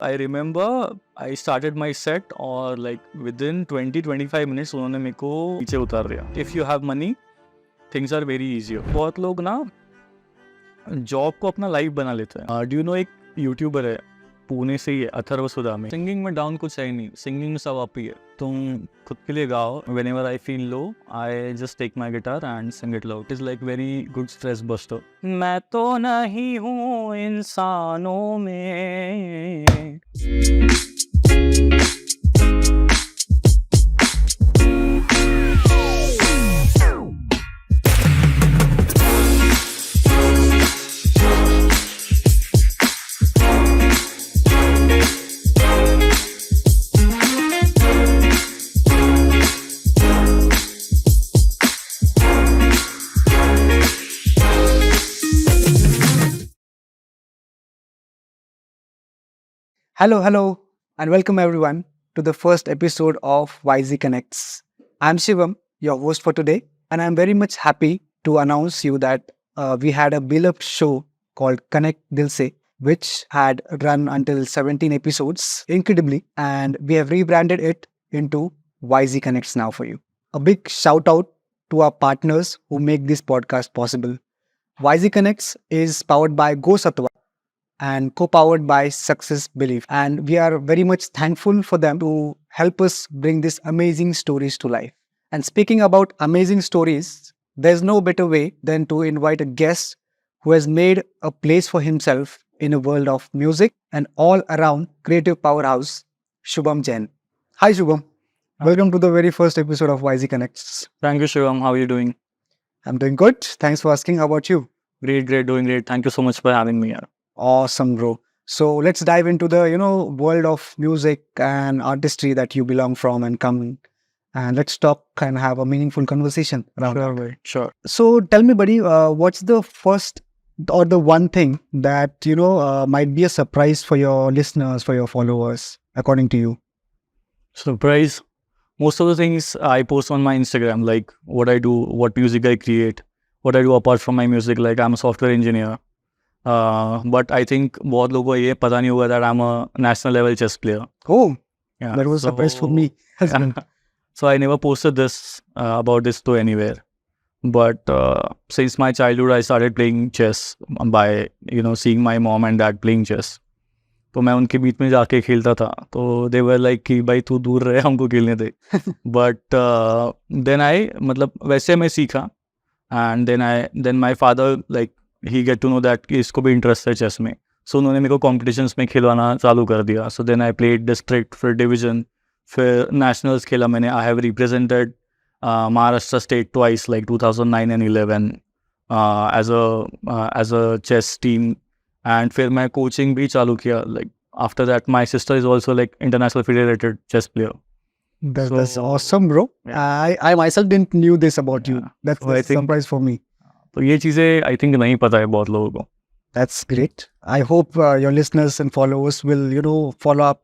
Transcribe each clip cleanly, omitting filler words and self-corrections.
I remember I started my set और like within 20-25 minutes उन्होंने मेरे को नीचे उतार दिया. If you have money, things are very easier. बहुत लोग ना जॉब को अपना लाइफ बना लेते हैं. Do you know एक यूट्यूबर है पुणे से ही है, अथर्वसुधा में. सिंगिंग में डाउन कुछ है ही नहीं, सिंगिंग में सब आप ही है. तुम खुद के लिए गाओ. Whenever I feel low, I just take my guitar and sing it loud. It is like very good stress buster. मैं तो नहीं हूँ इंसानों में. Hello, and welcome everyone to the first episode of YZ Connects. I'm Shivam, your host for today, and I'm very much happy to announce you that we had a beloved show called Connect Dilse, which had run until 17 episodes incredibly, and we have rebranded it into YZ Connects now for you. A big shout out to our partners who make this podcast possible. YZ Connects is powered by Go Satwa and co-powered by Success Belief. And we are very much thankful for them to help us bring these amazing stories to life. And speaking about amazing stories, there's no better way than to invite a guest who has made a place for himself in a world of music and all around creative powerhouse, Shubham Jain. Hi Shubham. Welcome to the very first episode of YZ Connects. Thank you, Shivam. How are you doing? I'm doing good. Thanks for asking. How about you? Great, doing great. Thank you so much for having me here. Awesome, bro. So let's dive into the world of music and artistry that you belong from and come, and let's talk and have a meaningful conversation around that. Sure. So tell me, buddy, what's the first or the one thing that might be a surprise for your listeners, for your followers, according to you? Surprise. Most of the things I post on my Instagram, like what I do, what music I create, what I do apart from my music. Like I'm a software engineer. But I think बहुत लोगों को ये पता नहीं होगा that I'm a national level chess player. Oh, Yeah. that was a surprise for me as well. So I never posted this about this to anywhere. But since my childhood, I started playing chess by seeing my mom and dad playing chess. तो मैं उनके बीच में जाके खेलता था. तो they were like कि भाई तू दूर रहे, हमको खेलने दे. But then I मतलब वैसे मैं सीखा. And then my father like he get to know that कि इसको भी इंटरेस्ट है चेस में. सो उन्होंने मेरे को कॉम्पिटिशन्स में खिलवाना चालू कर दिया. So then I played district, फिर डिवीजन, फिर नेशनल्स खेला मैंने. I have represented Maharashtra state twice like 2009 and 11 as a chess team. And फिर मैं कोचिंग भी चालू किया. Like after that my sister is also like international federated chess player. That's awesome, bro. I myself didn't knew this about you. That's So I a think- surprise for me. तो ये चीज़ें I think नहीं पता है बहुत लोगों को. That's great. I hope your listeners and followers will, follow up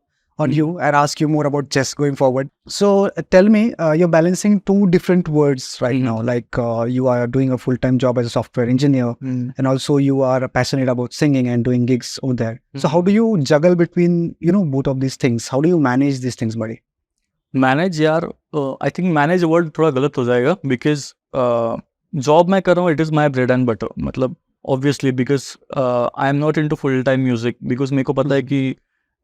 on you and ask you more about chess going forward. So tell me, you're balancing two different worlds right now. Like you are doing a full-time job as a software engineer, and also you are passionate about singing and doing gigs over there. So how do you juggle between, both of these things? How do you manage these things, buddy? Manage यार, I think manage word थोड़ा गलत हो जाएगा. Because job मैं कर रहा हूँ, it is my bread and butter. मतलब obviously because I am not into full time music. Because मेरे को पता है कि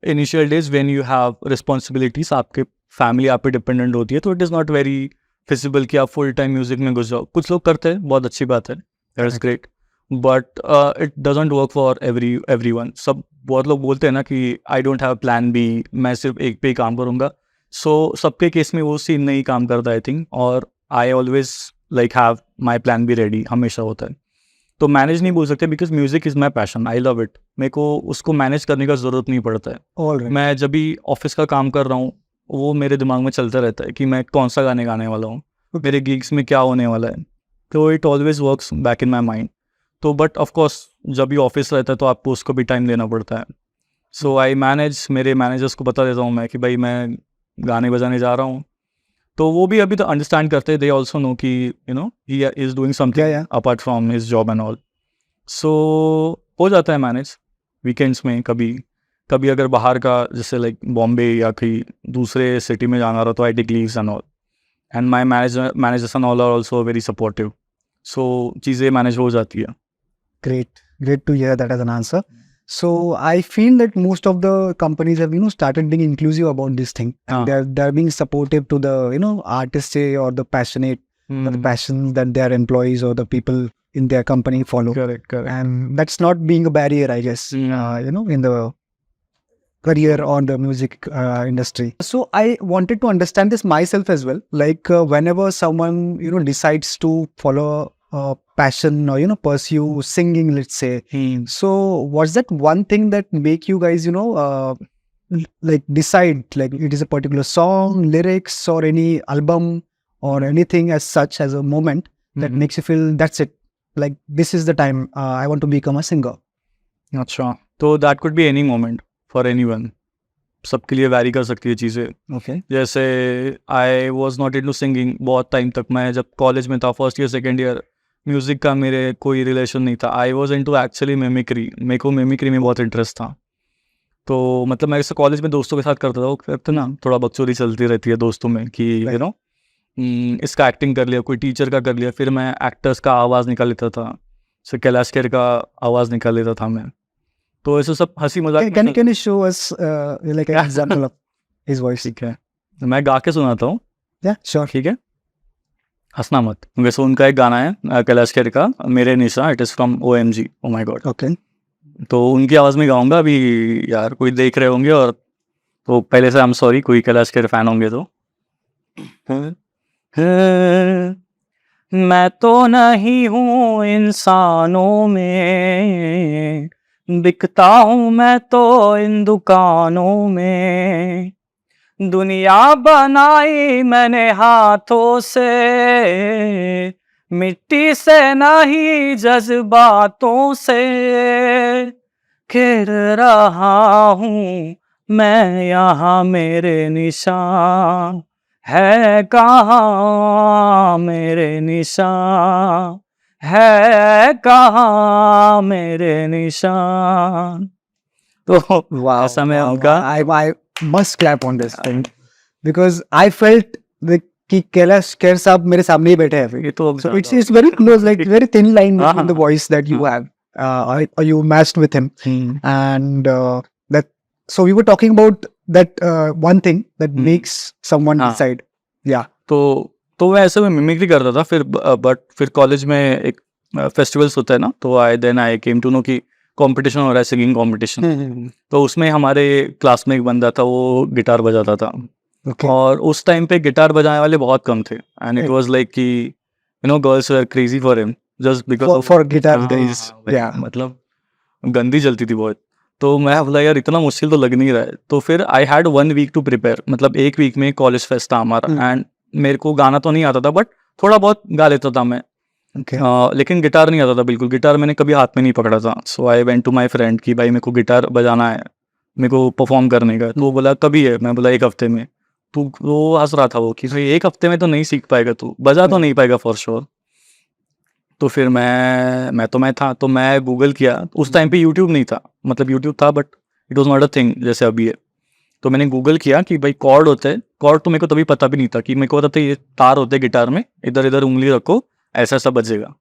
initial days when you have responsibilities, आपके फैमिली आप पे डिपेंडेंट होती है, तो it is not very feasible कि आप फुल टाइम म्यूजिक में घुस जाओ. कुछ लोग करते हैं, बहुत अच्छी बात है, that is great. But it doesn't work for everyone. सब बहुत लोग बोलते हैं ना कि I don't have plan B, मैं सिर्फ एक पे ही काम करूँगा. सो सबके केस में वो सीन नहीं काम करता आई थिंक. और I always like have my plan be ready, हमेशा होता है. तो मैनेज नहीं बोल सकते because music is my passion, I love it. मेरे को उसको मैनेज करने का ज़रूरत नहीं पड़ता है. All right. मैं जब भी ऑफिस का काम कर रहा हूँ, वो मेरे दिमाग में चलता रहता है कि मैं कौन सा गाने गाने वाला हूँ, मेरे गिग्स में क्या होने वाला है. तो it always works back in my mind. तो बट ऑफकोर्स जब भी ऑफिस रहता है तो आपको उसको भी टाइम देना पड़ता है. सो आई मैनेज, मेरे मैनेजर्स को बता देता हूँ मैं कि भाई मैं गाने बजाने जा रहा हूँ. तो वो भी अभी तो अंडरस्टैंड करते हैं. दे ऑल्सो नो कि he is doing something apart from his job and all. So हो जाता है मैनेज वीकेंड्स में. कभी कभी अगर बाहर का जैसे लाइक बॉम्बे या कहीं दूसरे सिटी में जाना रहा तो I take leaves and all, and my managers and all are also very supportive, so चीज़ें मैनेज हो जाती है. Great to hear that as an answer. So I feel that most of the companies have started being inclusive about this thing, and they're being supportive to the artists or the passionate or the passions that their employees or the people in their company follow. Correct. And that's not being a barrier, I guess. In the career or the music industry. So I wanted to understand this myself as well. Like whenever someone decides to follow a passion or pursue singing, let's say. So what's that one thing that make you guys like decide like it is a particular song, lyrics, or any album or anything as such as a moment that makes you feel that's it, like this is the time I want to become a singer? अच्छा, तो that could be any moment for anyone. सबके लिए vary कर सकती है चीज़ें. Okay. जैसे I was not into singing बहुत टाइम तक. मैं जब कॉलेज में था, first year second year, music का मेरे कोई रिलेशन नहीं था. I was into actually mimicry. मेरे को मिमिक्री में बहुत इंटरेस्ट था. तो मतलब मैं इसे कॉलेज में दोस्तों के साथ करता था. वो करते ना थोड़ा बकचोदी चलती रहती है दोस्तों में कि इसका एक्टिंग कर लिया, कोई टीचर का कर लिया. फिर मैं एक्टर्स का आवाज़ निकाल लेता था. जैसे कैलाश खेर का आवाज़ निकाल लेता था मैं. तो ऐसे सब हंसी मजाक. Can you show us like an example of his voice? ठीक है, मैं गा के सुनाता हूँ. Yeah, sure. ठीक है, हंसना मत. वैसे उनका एक गाना है कैलाश खेर का, मेरे निशा. It is from OMG. Oh my god. Okay. तो उनकी आवाज़ में गाऊंगा. अभी यार कोई देख रहे होंगे और तो पहले से आई एम सॉरी, कोई कैलाश खेर फैन होंगे तो. मैं तो नहीं हूँ इंसानों में, बिकता हूँ मैं तो इन दुकानों में. दुनिया बनाई मैंने हाथों से, मिट्टी से नहीं जज्बातों से. खेल रहा हूँ मैं यहाँ, मेरे निशान है कहाँ, मेरे निशान है कहाँ, मेरे निशान. तो Wow. ऐसा मैं wow, उनका I must clap on this thing because I felt like कि कैलाश खेर साहब मेरे सामने ही बैठे हैं. ये तो So it's very close, like very thin line हाँ, in the voice that you have. Or you matched with him, and that. So we were talking about that one thing that makes someone हाँ. decide. Yeah. तो मैं ऐसे में mimicry करता था. फिर but फिर कॉलेज में एक फेस्टिवल्स होता है ना, तो आई केम टू नो कि कंपटीशन हो रहा है, सिंगिंग कंपटीशन. तो उसमें हमारे क्लास में एक बंदा था, वो गिटार बजाता था. Okay. और उस टाइम पे गिटार बजाने वाले बहुत कम थे. एंड इट वाज लाइक कि girls were crazy for him just because for guitar guys. Yeah. मतलब गंदी जलती थी बहुत. तो मैं बोला यार इतना मुश्किल तो लग नहीं रहा है. तो फिर I had 1 week to prepare. मतलब 1 वीक में कॉलेज फेस्ट था हमारा, एंड मेरे को गाना तो नहीं आता था बट थोड़ा बहुत गा लेता था मैं. Okay. लेकिन गिटार नहीं आता था बिल्कुल. गिटार मैंने कभी हाथ में नहीं पकड़ा था. So I went to my friend कि भाई मेरे को गिटार बजाना है, मेरे को परफॉर्म करने का. तो वो बोला कभी है. मैं बोला 1 हफ्ते में. तो वो हंस रहा था वो कि भाई 1 हफ्ते में तो नहीं सीख पाएगा, तू बजा तो नहीं पाएगा फॉर श्योर. तो फिर मैं था. तो मैं गूगल किया. उस टाइम पे यूट्यूब नहीं था. मतलब यूट्यूब था but it was not a thing जैसे अभी है. तो मैंने गूगल किया कि भाई कॉर्ड होते हैं. कॉर्ड तो मेरे को तभी पता भी नहीं था. कि मेरे को पता था ये तार होते हैं गिटार में, इधर इधर उंगली रखो ऐसा ऐसा बजेगा.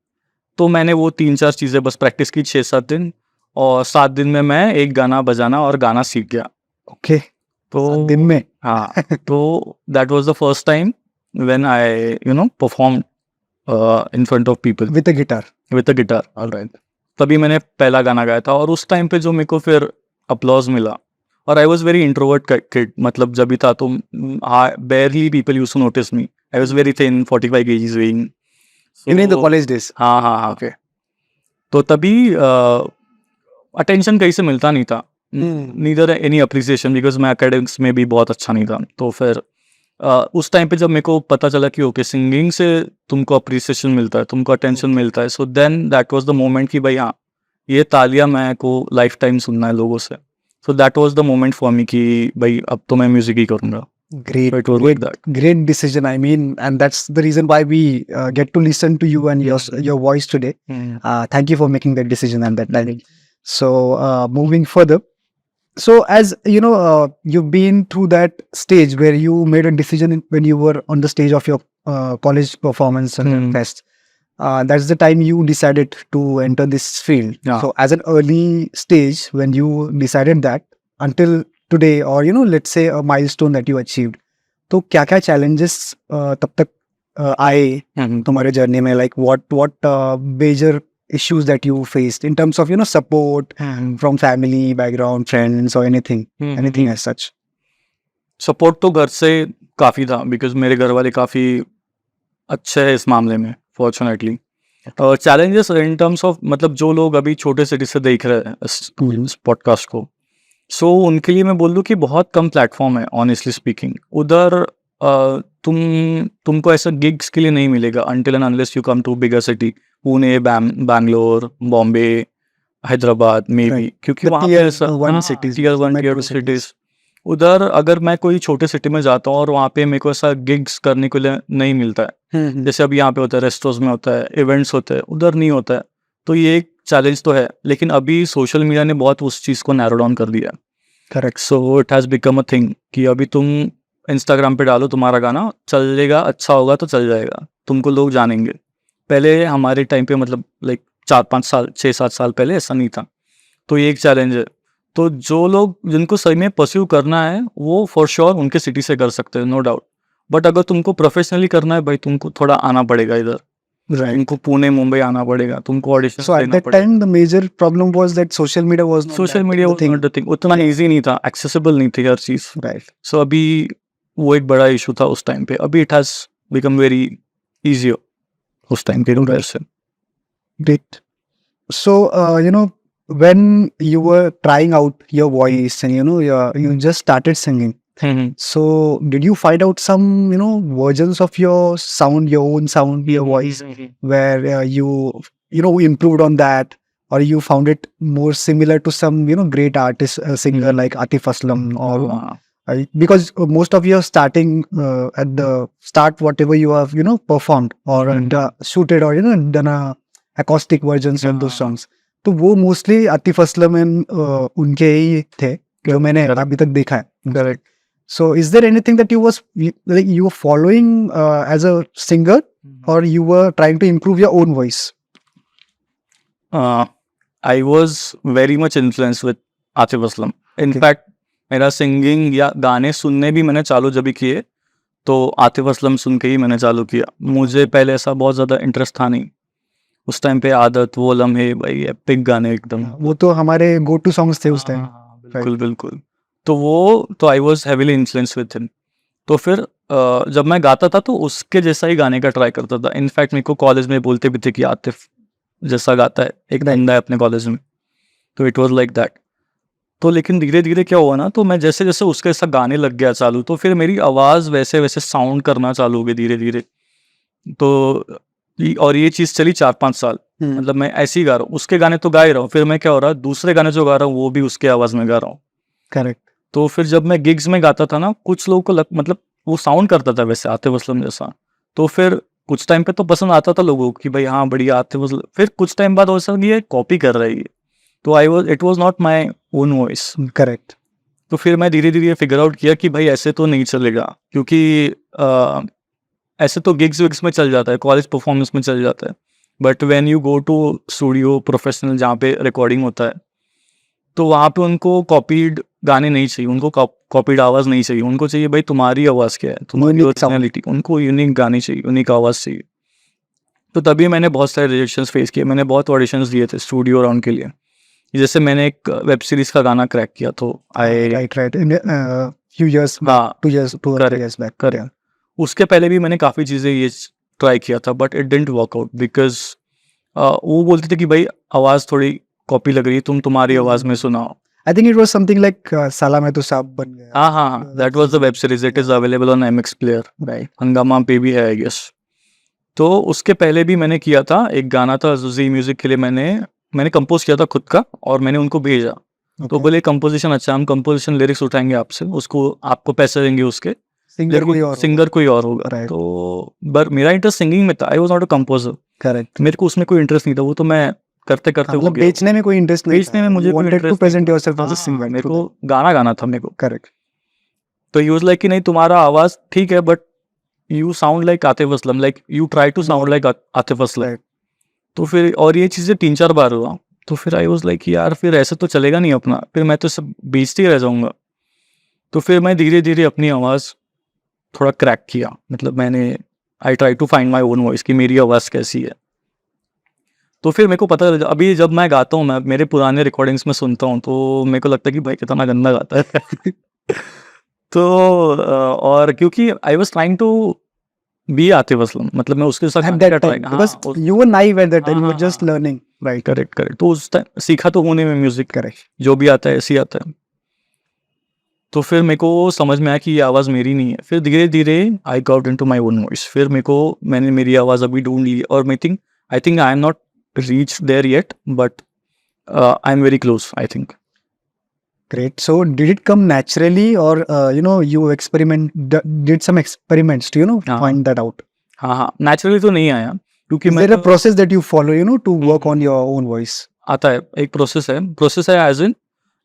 तो मैंने वो 3-4 चीज़ें बस प्रैक्टिस की 6-7 दिन, और 7 दिन में मैं एक गाना बजाना और गाना सीख गया. Okay. तो दिन में. हाँ. तो that was the first time when I perform in front of people With a guitar. With a guitar. Alright. तभी मैंने पहला गाना गाया था. और उस टाइम पे जो मेरे को फिर अपलॉज मिला. और I was very introvert kid. मतलब जब भी था तो barely people used to notice me. I was very thin, 45 kgs weighing. Even in the college days. हाँ. Okay. तो तभी अटेंशन कहीं से मिलता नहीं था. नीदर एनी अप्रिसिएशन बिकॉज मैं एकेडमिक्स में भी बहुत अच्छा नहीं था. तो फिर उस टाइम पे जब मेरे को पता चला कि ओके सिंगिंग से तुमको अप्रिसिएशन मिलता है, तुमको अटेंशन मिलता है, so then that was the moment कि भाई हाँ ये तालियां मैं को लाइफ टाइम सुनना है लोगों से. So that was the moment for me कि भाई अब तो मैं म्यूजिक ही करूँगा. Great, So it was like that. great decision. I mean, and that's the reason why we get to listen to you and your voice today. Thank you for making that decision and that time. So moving further, So as you know, you've been through that stage where you made a decision when you were on the stage of your college performance and Hmm. fest. That's the time you decided to enter this field. Yeah. So as an early stage when you decided that until today, or let's say a milestone that you achieved, तो क्या क्या challenges तब तक आए Hmm. तुम्हारे journey में, like what major issues that you faced in terms of support from family background, friends, or anything as such? Support तो घर से काफ़ी था बिकॉज मेरे घर वाले काफ़ी अच्छे हैं इस मामले में fortunately. Challenges in terms of मतलब जो लोग अभी छोटे सिटी से देख रहे हैं इस पॉडकास्ट को, सो उनके लिए मैं बोल दूँ कि बहुत कम प्लेटफॉर्म है ऑनेस्टली स्पीकिंग. उधर तुमको ऐसा गिग्स के लिए नहीं मिलेगा until and unless you come to bigger city. Pune, Bangalore, Bombay, Hyderabad may be, Right. क्योंकि The वहाँ tier पे ऐसा one cities, tier one tier metro two cities. Cities. उधर अगर मैं कोई छोटे सिटी में जाता हूँ और वहाँ पे मेरे को ऐसा गिग्स करने के लिए नहीं मिलता है, जैसे अभी यहाँ पे होता है, रेस्टोरेंट्स में होता है, इवेंट्स होते हैं, उधर नहीं होता है. तो ये एक चैलेंज तो है, लेकिन अभी सोशल मीडिया ने बहुत उस चीज़ को नैरो डाउन कर दिया. Correct. So it has become a thing कि अभी तुम इंस्टाग्राम पे डालो तुम्हारा गाना चलेगा, अच्छा होगा तो चल जाएगा, तुमको लोग जानेंगे. पहले हमारे टाइम पे मतलब लाइक 4-5 साल 6-7 साल पहले ऐसा नहीं था. तो ये एक चैलेंज है. तो जो लोग जिनको सही में परस्यू करना है वो फॉर श्योर उनके सिटी से कर सकते हैं, नो डाउट. बट अगर तुमको प्रोफेशनली करना है भाई, तुमको थोड़ा आना पड़ेगा इधर. Right. तुमको पुणे मुंबई आना पड़ेगा, तुमको ऑडिशन So at देना that पड़ेगा. time, the major problem was that social media was not social that media the thing. Was not the thing, उतना ईजी नहीं था, एक्सेसिबल नहीं थी हर चीज़. Right. सो अभी वो एक बड़ा इशू था उस टाइम पे. अभी it has become very easy उस टाइम के कंपेयर से. Great. So when you were trying out your voice and you just started singing. So did you find out some versions of your sound, your own sound, your voice, where you improved on that, or you found it more similar to some great artist singer like Atif Aslam, or because most of your starting at the start, whatever you have performed or shooted or done a acoustic versions of those songs, तो वो mostly Atif Aslam and उनके ही थे जो मैंने अभी तक देखा है. Correct. So is there anything that you were following as a singer, or you were trying to improve your own voice? I was very much influenced with Atif Aslam. In fact मेरा सिंगिंग या गाने सुनने भी मैंने चालू जब भी किए तो आतिफ असलम सुन के ही मैंने चालू किया. मुझे पहले ऐसा बहुत ज़्यादा इंटरेस्ट था नहीं. उस टाइम पे आदत, वो लम्हे, भाई एपिक गाने एकदम. वो तो हमारे गो टू सॉन्ग्स थे उस टाइम. बिल्कुल बिल्कुल. तो I was heavily influence with him. तो फिर जब मैं गाता था तो उसके जैसा ही गाने का ट्राई करता था. इनफैक्ट मेरे को कॉलेज में बोलते भी थे कि आतिफ जैसा गाता है, एक बंदा है अपने कॉलेज में. तो इट वाज लाइक दैट. तो लेकिन धीरे धीरे क्या हुआ ना, तो मैं जैसे जैसे उसके ऐसा गाने लग गया चालू, तो फिर मेरी आवाज़ वैसे वैसे साउंड करना चालू हो गई धीरे धीरे. तो और ये चीज़ चली 4-5 साल. मतलब मैं ऐसे ही गा रहा हूँ, उसके गाने तो गा ही रहा हूँ, फिर मैं क्या हो रहा है, दूसरे गाने जो गा रहा हूँ वो भी उसके आवाज़ में गा रहा हूँ. करेक्ट. तो फिर जब मैं गिग्स में गाता था ना, कुछ लोगों को मतलब वो साउंड करता था वैसे आतिफ असलम जैसा. तो फिर कुछ टाइम पे तो पसंद आता था लोगों को कि भाई हाँ बढ़िया आतिफ असलम. फिर कुछ टाइम बाद वैसा ये कॉपी कर रहा है ये. तो it was not my own voice. Correct. तो फिर मैं धीरे धीरे फिगर आउट किया कि भाई ऐसे तो नहीं चलेगा, क्योंकि ऐसे तो गिग्स विग्स में चल जाता है, कॉलेज परफॉर्मेंस में चल जाता है. But when you go to studio professional जहाँ पे रिकॉर्डिंग होता है, तो वहाँ पे उनको कॉपीड गाने नहीं चाहिए, उनको कॉपीड आवाज़ नहीं चाहिए. उनको चाहिए भाई तुम्हारी आवाज़ क्या है, तुम्हारी पर्सनैलिटी. उनको यूनिक गाने चाहिए, यूनिक आवाज़ चाहिए. तो तभी मैंने बहुत सारे रिजेक्शंस फेस किए. मैंने बहुत ऑडिशंस दिए थे स्टूडियो राउंड के लिए. जैसे मैंने एक वेब सीरीज़ का गाना क्रैक किया, तो right in few years back, 2 years 2 or 3 years back. Correct. उसके पहले भी मैंने काफ़ी चीज़ें ये ट्राई किया था, but it didn't work out because वो बोलते थे कि भाई आवाज़ थोड़ी कॉपी लग रही है, तुम्हारी आवाज़ में सुनाओ. I think it was something like साला मैं तो सांप बन गया. हाँ, that was the web series. It is available on MX player. Right. हंगामा पे भी है आई गेस. तो उसके पहले भी मैंने किया था, एक गाना था जी म्यूजिक के लिए, मैंने कंपोज किया था खुद का और मैंने उनको भेजा. तो बोले कंपोजिशन अच्छा, हम कंपोजिशन लिरिक्स उठाएंगे आपसे, उसको आपको पैसे देंगे उसके. सिंगर कोई और होगा. Right. तो मेरा इंटरेस्ट सिंगिंग में था. I was not a composer. Correct. मेरे को उसमें कोई इंटरेस्ट नहीं था. वो तो मैं करते करते हो मतलब गया। बेचने में कोई इंटरेस्ट नहीं बेचने में मुझे कोई wanted to interest present yourself as a हाँ, सिंगर मेरे को गाना गाना था मेरे को। करेक्ट तो ही वाज लाइक कि नहीं तुम्हारा आवाज ठीक है but you sound like Atif Aslam, like you try to sound like Atif Aslam. Right तो फिर और ये चीज़ें 3-4 बार हुआ। तो फिर आई वाज लाइक यार फिर ऐसे तो चलेगा नहीं अपना, फिर मैं तो सब बेचते ही रह जाऊँगा। तो फिर मैं धीरे-धीरे अपनी आवाज़ थोड़ा क्रैक किया। मतलब मैंने I try to find my own voice कि मेरी आवाज़ कैसी है। तो फिर मेरे को पता अभी जब मैं गाता हूँ, मैं मेरे पुराने रिकॉर्डिंग्स में सुनता हूँ तो मेरे को लगता है कि भाई कितना गंदा गाता है। तो और क्योंकि I was trying to be Atif Aslam, मतलब मैं उसके साथ एट गाने का that time try because you were naive at that time हाँ, यू वर हाँ, जस्ट हाँ। Learning right correct correct. तो उस टाइम सीखा तो होने में म्यूजिक, करेक्ट जो भी आता है ऐसे ही आता है। तो फिर मेरे को समझ में आया कि ये आवाज़ मेरी नहीं है। फिर धीरे धीरे I got into my own voice. फिर मैंने मेरी आवाज़ अभी ढूंढ ली और I think I am not reach there yet but I am very close I think. great so did it come naturally or you did some experiments to हाँ find that out हाँ हाँ, नेचुरली तो नहीं आया क्योंकि is मैं there a process that you follow to work on your own voice आता है, एक प्रोसेस है एज इन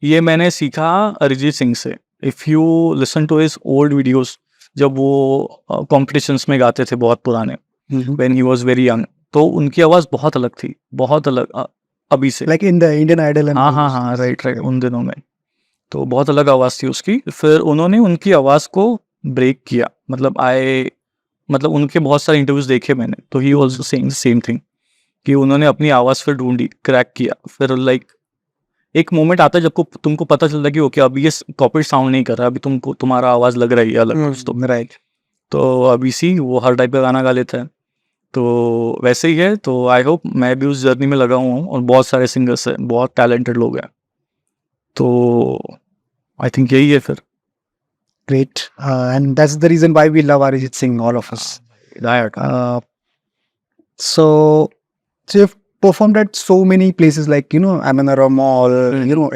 ये मैंने सीखा अरिजीत सिंह से। If you listen to his old videos, जब वो कॉम्पिटिशन्स में गाते थे बहुत पुराने, when he was very young, तो उनकी आवाज़ बहुत अलग थी, बहुत अलग अभी से। like in the Indian Idol and हाँ all हाँ those हाँ, things. राइट राइट, उन दिनों में तो बहुत अलग आवाज़ थी उसकी। फिर उन्होंने उनकी आवाज़ को ब्रेक किया, मतलब उनके बहुत सारे इंटरव्यूज देखे मैंने, तो he also saying same thing कि उन्होंने अपनी आवाज़ फिर ढूंढी, क्रैक किया। फिर लाइक एक मोमेंट आता है जब तुमको पता चलता है कि ओके अभी ये कॉपीराइट साउंड नहीं कर रहा, अभी तुम्हारा आवाज़ लग रही है अलग कुछ। तो right तो अभी सी वो हर टाइप का गाना गा लेता है, तो वैसे ही है। तो आई होप मैं भी उस जर्नी में लगा हुआ हूँ और बहुत सारे सिंगर्स हैं, बहुत टैलेंटेड लोग हैं, तो आई थिंक यही है फिर। great and that's the reason why we love Arijit Singh all of us That, so you've performed at so many places like Amanara Mall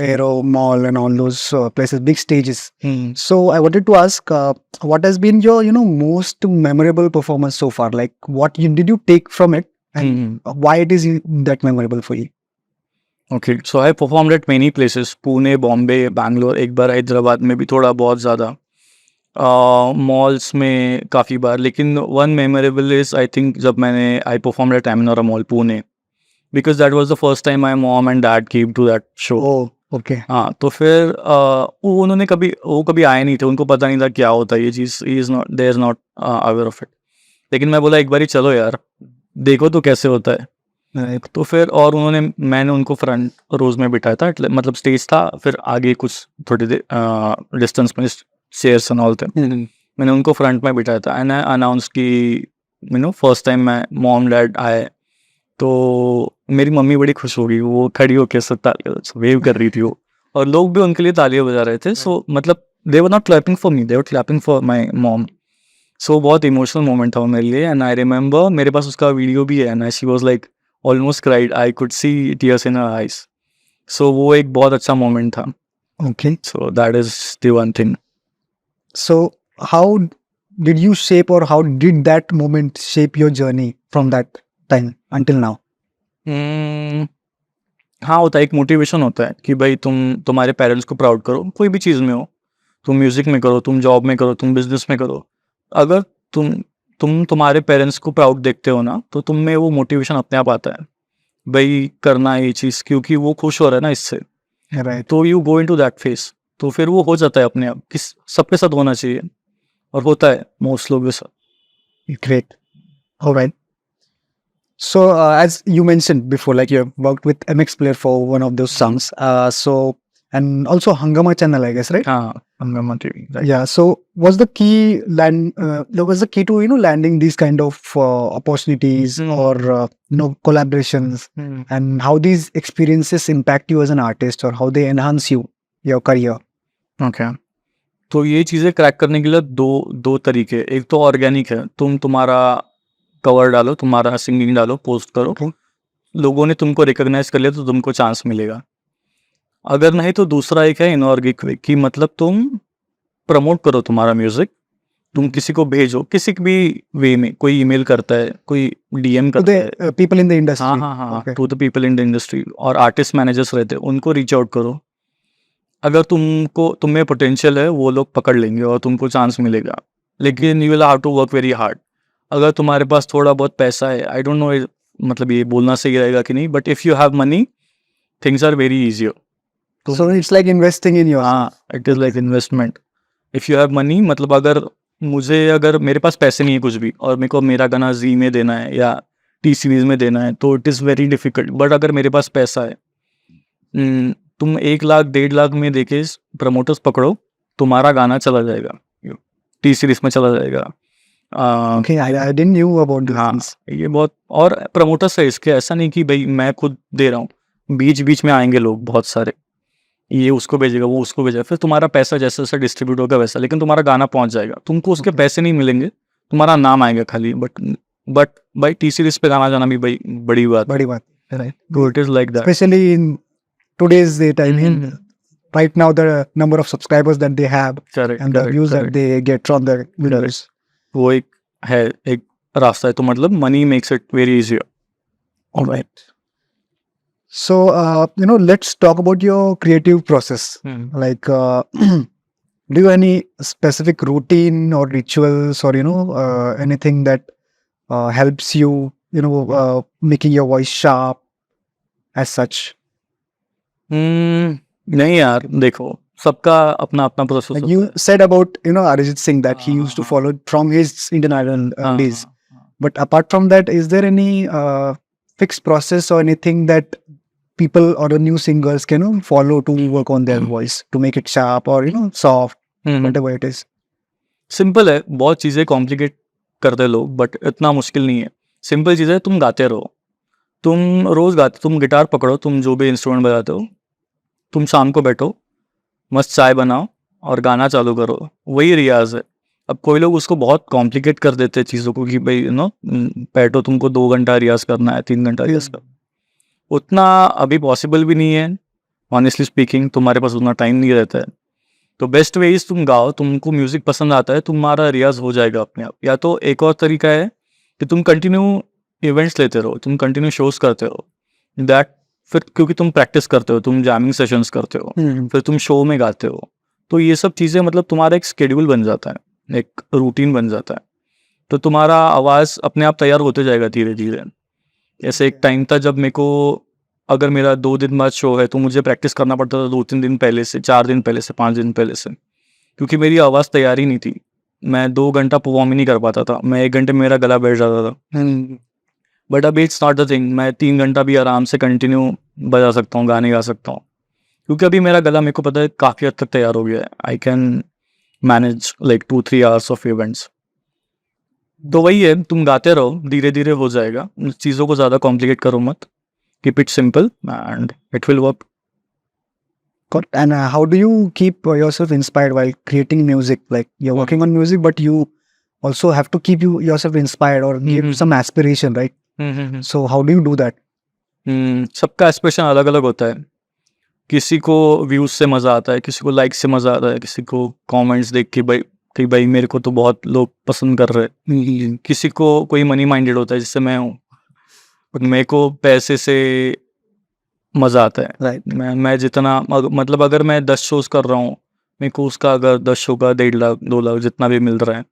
Aero Mall and all those places big stages so I wanted to ask what has been your most memorable performance so far like did you take from it and why it is that memorable for you okay so I performed eight many places, Pune, Bombay, Bangalore, एक बार हैदराबाद में भी थोड़ा बहुत ज़्यादा, malls में काफ़ी बार। लेकिन one memorable is I think जब I performed at Amanora mall Pune, because that was the first time my mom and dad came to that show. oh okay हाँ, तो फिर उन्होंने कभी आए नहीं थे, उनको पता नहीं था क्या होता है ये चीज़, they is not aware of it. लेकिन मैं बोला एक बार ही चलो यार, देखो तो कैसे होता है। तो फिर और मैंने उनको फ्रंट रोज में बिठाया था, मतलब स्टेज था, फिर आगे कुछ थोड़ी देर डिस्टेंस में चेयर्स एंड ऑल थे, मैंने उनको फ्रंट में बिठाया था एंड आई अनाउंस कि फर्स्ट टाइम मैं मॉम डैड आए। तो मेरी मम्मी बड़ी खुश हो गई, वो खड़ी होकर सब वेव कर रही थी वो, और लोग भी उनके लिए तालियां बजा रहे थे। सो मतलब they were not clapping for me, they were clapping for my mom. So बहुत इमोशनल मोमेंट था वो मेरे लिए एंड आई रिमेंबर मेरे पास उसका वीडियो भी है and she was like almost cried, I could see tears in her eyes. So वो एक बहुत अच्छा मोमेंट था। okay so that is the one thing. so how did you shape or how did that moment shape your journey from that time until now हाँ, होता है, एक motivation होता है कि भाई तुम्हारे पेरेंट्स को प्राउड करो, कोई भी चीज़ में हो, तुम म्यूज़िक में करो, तुम जॉब में करो, तुम बिजनेस में करो। अगर तुम्हारे पेरेंट्स को प्राउड देखते हो ना, तो तुम में वो मोटिवेशन अपने आप आता है, भाई करना है ये चीज़, क्योंकि वो खुश हो रहा है ना इससे। right तो you go into that face, तो फिर वो हो जाता है अपने आप, सबके साथ होना चाहिए और होता है मोस्ट लोगों के साथ। great all right so as you mentioned before like you have worked with MX Player for one of those songs so and also Hangama channel I guess right हाँ, हंगामा TV, right. yeah so was the key to landing these kind of opportunities or collaborations and how these experiences impact you as an artist or how they enhance your career okay तो ये चीज़ें crack करने के लिए दो तरीके, एक तो ऑर्गेनिक है, तुम्हारा कवर डालो, तुम्हारा सिंगिंग डालो, पोस्ट करो, Okay. लोगों ने तुमको रिकॉग्नाइज कर लिया तो तुमको चांस मिलेगा। अगर नहीं तो दूसरा एक है इनऑर्गेनिक वे, कि मतलब तुम प्रमोट करो तुम्हारा म्यूजिक तुम किसी को भेजो, किसी भी वे में, कोई ईमेल करता है, कोई डीएम To करता है, the people in the industry. हाँ हाँ हाँ, Okay. To the people in the industry, और आर्टिस्ट मैनेजर्स रहते हैं, उनको रीच आउट करो. अगर तुम में पोटेंशियल है, वो लोग पकड़ लेंगे और तुमको चांस मिलेगा, लेकिन you will have to work very hard. अगर तुम्हारे पास थोड़ा बहुत पैसा है, आई डोंट नो मतलब ये बोलना सही रहेगा कि नहीं, but if you have money, things are very easier. So it's like investing in yourself. हाँ, it is like investment. If you have money, मतलब अगर मेरे पास पैसे नहीं है कुछ भी, और मेरे को मेरा गाना जी में देना है या टी सीरीज में देना है, तो it is very difficult. But अगर मेरे पास पैसा है, तुम 1 लाख 1.5 लाख में देके प्रमोटर्स पकड़ो, तुम्हारा गाना चला जाएगा, टी सीरीज में चला जाएगा. Okay, I didn't knew about this. हाँ, ये बहुत, और प्रमोटर्स है इसके, ऐसा नहीं कि भाई मैं खुद दे रहा हूँ, बीच बीच में आएंगे लोग बहुत सारे, ये उसको भेजेगा, वो उसको भेजेगा, फिर तुम्हारा पैसा जैसे जैसे डिस्ट्रीब्यूट होगा वैसा, लेकिन तुम्हारा गाना पहुंच जाएगा, तुमको उसके पैसे नहीं मिलेंगे, तुम्हारा नाम आएगा खाली. बट भाई टी सीरीज पे गाना जाना भी भाई बड़ी बात. बड़ी बात, right? तो it is like that. Especially in today's date, I mean, right now the number of subscribers that they have correct, and the views that they get from their videos. वो एक रास्ता है. तो मतलब money makes it very easier. All right. So, let's talk about your creative process. Like, do you have any specific routine or rituals or, anything that helps you, making your voice sharp as such? नहीं यार, देखो सबका अपना अपना process Like you said about, Arijit Singh that he used to follow from his Indian Idol days. But apart from that, is there any fixed process or anything that people or the new singers can follow to work on their voice to make it sharp or soft, whatever it is? Simple है. बहुत चीज़ें complicate करते लोग, but इतना मुश्किल नहीं है. Simple चीज़ है, तुम गाते रहो, तुम रोज़ गाते, तुम गिटार पकड़ो, तुम जो भी इंस्ट्रूमेंट बजाते हो, तुम शाम को बैठो, मस्त चाय बनाओ और गाना चालू करो, वही रियाज है. अब कोई लोग उसको बहुत कॉम्प्लिकेट कर देते हैं चीज़ों को, कि भाई बैठो, तुमको 2 घंटा रियाज करना है, 3 घंटा रियाज करना. उतना अभी पॉसिबल भी नहीं है, ऑनेस्टली स्पीकिंग. तुम्हारे पास उतना टाइम नहीं रहता है. तो बेस्ट वे इज तुम गाओ, तुमको म्यूज़िक पसंद आता है, तुम्हारा रियाज हो जाएगा अपने आप. या तो एक और तरीका है कि तुम कंटिन्यू इवेंट्स लेते रहो, तुम कंटिन्यू शोज़ करते रहो. दैट फिर क्योंकि तुम प्रैक्टिस करते हो, तुम जैमिंग सेशंस करते हो, फिर तुम शो में गाते हो, तो ये सब चीज़ें मतलब तुम्हारा एक स्केड्यूल बन जाता है, एक रूटीन बन जाता है. तो तुम्हारा आवाज़ अपने आप तैयार होते जाएगा धीरे धीरे. ऐसे एक टाइम था जब मेरे को, अगर मेरा 2 दिन बाद शो है, तो मुझे प्रैक्टिस करना पड़ता था 2-3 दिन पहले से, 4 दिन पहले से, 5 दिन पहले से, क्योंकि मेरी आवाज़ तैयार ही नहीं थी. मैं 2 घंटा परफॉर्म ही नहीं कर पाता था, मैं 1 घंटे में मेरा गला बैठ जाता था. बट अभी इट्स नॉट द थिंग. मैं 3 घंटा भी आराम से कंटिन्यू बजा सकता हूँ, गाने गा सकता हूँ, क्योंकि अभी मेरा गला, मेरे को पता है, काफ़ी हद तक तैयार हो गया है. I can manage like 2-3 hours of events. तो वही है, तुम गाते रहो, धीरे धीरे हो जाएगा. चीज़ों को ज़्यादा कॉम्प्लिकेट करो मत. Keep it simple and it will work. Got. And how do you keep yourself inspired while creating music? Like you're working on music, but you also have to keep yourself inspired or give some aspiration, right? So how do you do that? सबका aspiration अलग अलग होता है. किसी को views से मज़ा आता है, किसी को लाइक से मज़ा आता है, किसी को कमेंट्स देख के भाई मेरे को तो बहुत लोग पसंद कर रहे हैं. किसी को कोई मनी माइंडेड होता है, जिससे मैं हूँ, मेरे को पैसे से मज़ा आता है. Right. मैं जितना, मतलब अगर मैं 10 शोज़ कर रहा हूँ, मेरे को उसका अगर 10 शो का 1.5 लाख 2 लाख जितना भी मिल रहा है,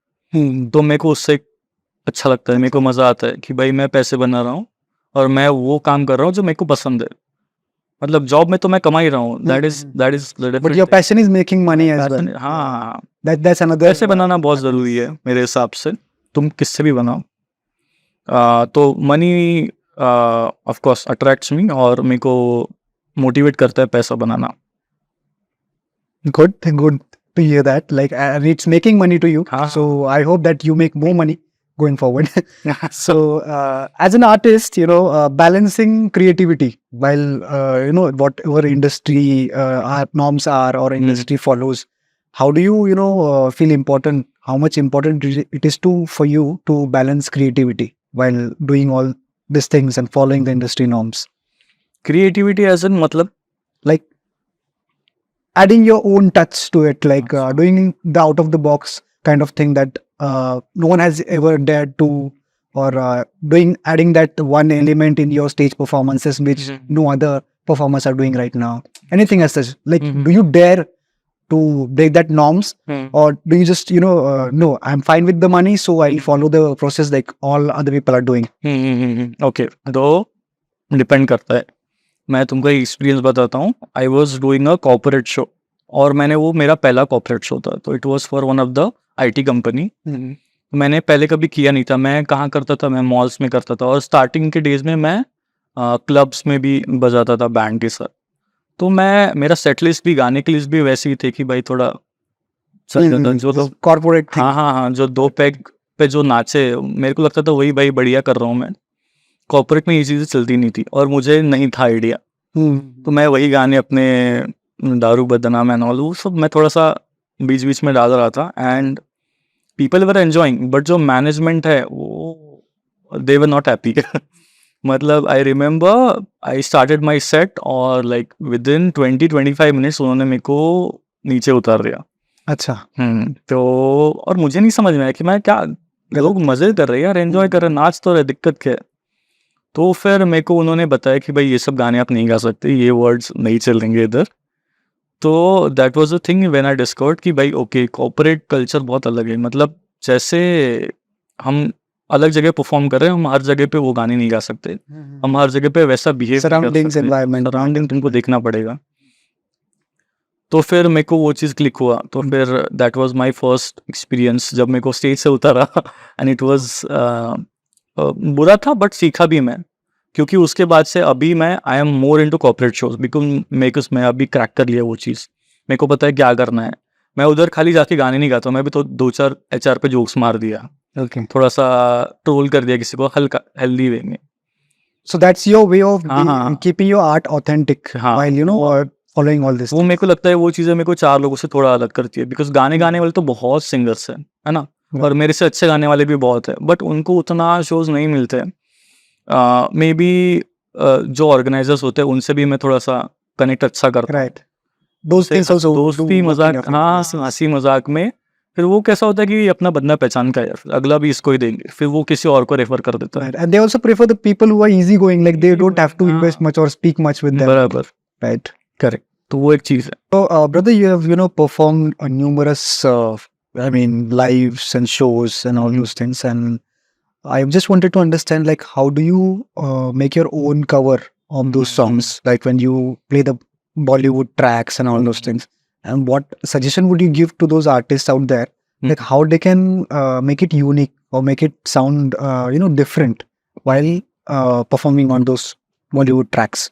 तो मेरे को उससे अच्छा लगता है. मेरे को मज़ा आता है कि भाई मैं पैसे बना रहा हूँ और मैं वो काम कर रहा हूँ जो मेरे को पसंद है. मतलब जॉब में तो मैं कमा ही रहा हूँ, that is But your passion is making money as well. हाँ, That's another. पैसे बनाना बहुत ज़रूरी है मेरे हिसाब से. तुम किससे भी बनाओ, तो मनी ऑफ कोर्स अट्रैक्ट्स मी, और मेरे को मोटिवेट करता है पैसा बनाना. Good to hear that. Like, and it's making money to you. हाँ. So I hope that you make more money going forward. So as an artist, balancing creativity while whatever industry norms are or industry follows, how do you feel important? How much important it is for you to balance creativity while doing all these things and following the industry norms? Creativity as in मतलब Like adding your own touch to it, like doing the out of the box kind of thing that no one has ever dared to, or adding that one element in your stage performances which no other performers are doing right now? Anything as such? Like, do you dare to break that norms, or do you just no, I'm fine with the money, so I'll follow the process like all other people are doing? Okay, तो depend करता है. मैं तुमको एक experience बताता हूँ. I was doing a corporate show, और मैंने वो मेरा पहला कॉर्पोरेट शो था. तो it was for one of the IT company. मैंने पहले कभी किया नहीं था. मैं कहाँ करता था, मैं मॉल्स में करता था, और स्टार्टिंग के डेज में मैं क्लब्स में भी बजाता था बैंड के साथ. तो मेरा सेट लिस्ट भी, गाने की लिस्ट भी वैसी ही थी कि भाई थोड़ा चल जाता. जो लोग कॉर्पोरेट थी. हाँ, जो 2 पैग पे जो नाचे, मेरे को लगता था वही भाई बढ़िया कर रहा हूँ मैं. कॉर्पोरेट में ये चीज़ें चलती नहीं थी, और मुझे नहीं था आइडिया. तो मैं वही गाने अपने दारू बदनाम एंड ऑल, वो सब मैं थोड़ा सा बीच बीच में डाल रहा था, and people were enjoying. But जो मैनेजमेंट है वो दे वर नॉट हैप्पी. मतलब I remember I started my set, और लाइक विद इन 20-25 मिनट्स उन्होंने मेरे को नीचे उतार दिया. अच्छा. तो और मुझे नहीं समझ में आया कि मैं क्या, लोग मजे कर रहे हैं यार, एंजॉय कर रहे हैं, नाच तो रहे, दिक्कत क्या है. तो फिर मेरे को उन्होंने बताया कि भाई ये सब गाने आप नहीं गा सकते, ये वर्ड्स नहीं चलेंगे इधर. तो that was the thing when I discovered कि भाई ओके, कॉर्पोरेट कल्चर बहुत अलग है. मतलब जैसे हम अलग जगह परफॉर्म कर रहे हैं, हम हर जगह पे वो गाने नहीं गा सकते. हम हर जगह पे वैसा बिहेव, सराउंडिंग तुमको देखना पड़ेगा. तो फिर मेरे को वो चीज़ क्लिक हुआ. तो फिर that was my first experience जब मेरे को स्टेज से उतारा. एंड इट वाज बुरा था, बट सीखा भी मैं, क्योंकि उसके बाद से अभी मैं I am more into corporate shows, because मैं अभी क्रैक कर लिया वो चीज़. मेरे को पता है क्या करना है. मैं उधर खाली जाके गाने नहीं गाता, मैं भी तो 2-4 HR पे जोक्स मार दिया. Okay. थोड़ा सा ट्रोल कर दिया किसी को, हल्का हेल्दी वे में. So that's your way of keeping your art authentic while following all this. वो मेरे को लगता है वो चीज़ें मेरे को 4 लोगों से थोड़ा अलग करती है, बिकॉज गाने गाने वाले तो बहुत सिंगर्स हैं, है ना, और मेरे से अच्छे गाने वाले भी बहुत है, बट उनको उतना शोज नहीं मिलते. मे बी जो ऑर्गेनाइजर्स होते हैं उनसे भी मैं थोड़ा सा कनेक्ट अच्छा करता हूँ. दोस्ती मजाक, हाँ, हंसी मजाक में फिर वो कैसा होता है कि अपना बंदा पहचान का है, फिर अगला भी इसको ही देंगे, फिर वो किसी और को रेफर कर देता है. And they also prefer the people who are easy going, like they don't have to invest much or speak much with them. बराबर, Right. करेक्ट. तो वो एक चीज़ है. So, brother, you have performed numerous, lives and shows and all those things, and I just wanted to understand, like, how do you make your own cover of those songs, like when you play the Bollywood tracks and all those things, and what suggestion would you give to those artists out there, like how they can make it unique or make it sound different while performing on those Bollywood tracks?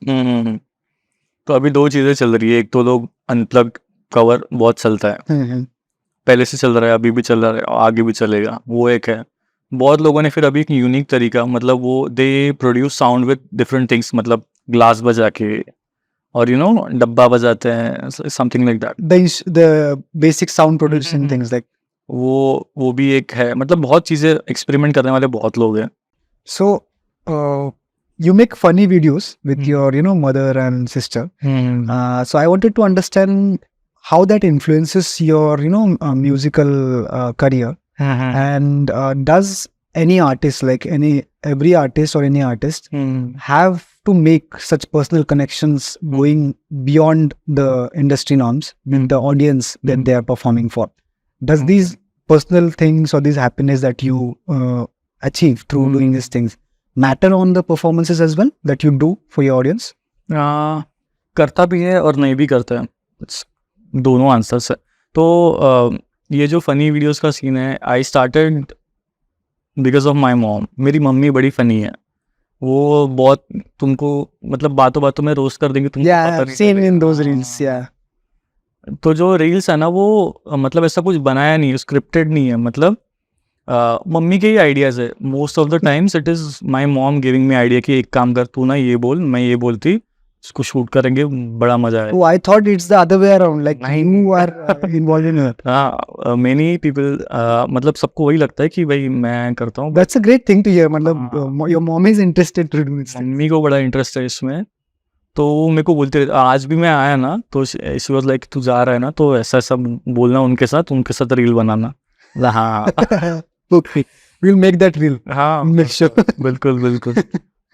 तो अभी 2 चीज़ें चल रही है. एक तो लोग unplugged cover बहुत चलता है, पहले से चल रहा है, अभी भी चल रहा है, आगे भी चलेगा, वो एक है. बहुत लोगों ने फिर अभी एक यूनिक तरीका, मतलब वो they produce sound with different things, मतलब ग्लास बजा के और डब्बा बजाते हैं, something like that. The basic sound producing things like वो भी एक है. मतलब बहुत चीज़ें एक्सपेरिमेंट करने वाले बहुत लोग हैं. So you make funny videos with your mother and sister. So I wanted to understand how that influences your musical career. And does any artist, like every artist or any artist, have to make such personal connections going beyond the industry norms with the audience that they are performing for? Does these personal things or these happiness that you achieve through doing these things matter on the performances as well that you do for your audience? करता भी है और नहीं भी करता है, दोनों answers है. तो ये जो फनी वीडियोस का सीन है, I started because of my mom. मेरी मम्मी बड़ी फनी है, वो बहुत तुमको मतलब बातों बातों में रोस्ट कर देंगे, तुमको पता नहीं seen in those reels, yeah. तो जो रील्स है ना, वो मतलब ऐसा कुछ बनाया नहीं है, स्क्रिप्टेड नहीं है. मतलब मम्मी के ही आइडियाज़ है most of the times. It is my mom giving me idea कि एक काम कर, तू ना ये बोल, मैं ये बोलती, इसको शूट करेंगे, बड़ा मजा है. Oh, I thought it's the other way around, like you are involved in it. हाँ, मेनी पीपल, मतलब सबको वही लगता है कि भाई मैं करता हूँ. That's a great thing to hear. मतलब your mom is interested to do this. Mummy को बड़ा इंटरेस्ट है इसमें, तो वो मेरे को बोलते रहते. आज भी मैं आया ना, तो शी वाज लाइक, तू जा रहा है ना, तो ऐसा ऐसा बोलना उनके साथ रील बनाना. हाँ Okay, we'll make that reel. हाँ Make sure. बिल्कुल बिल्कुल।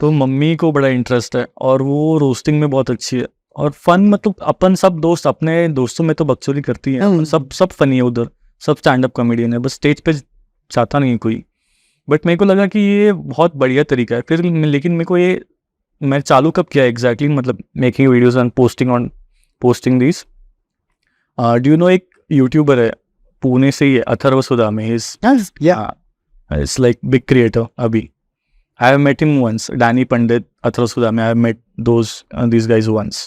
तो मम्मी को बड़ा इंटरेस्ट है और वो रोस्टिंग में बहुत अच्छी है और फन, मतलब अपन सब दोस्त अपने दोस्तों में तो बकचोदी करती है, हम्म। सब फनी है उधर, सब स्टैंड अप कॉमेडियन है, बस स्टेज पे चाहता नहीं है कोई। बट मेरे को लगा कि ये बहुत बढ़िया तरीका है फिर, लेकिन मेरे को ये मैं चालू कब किया एग्जैक्टली, मतलब making videos and posting this. Do you know एक यूट्यूबर है पुणे से ही है, Atharva Sudame, Yeah. It's like big creator अभी। I have met him once, Danny Pandit, Athar Sudame, I have met these guys once.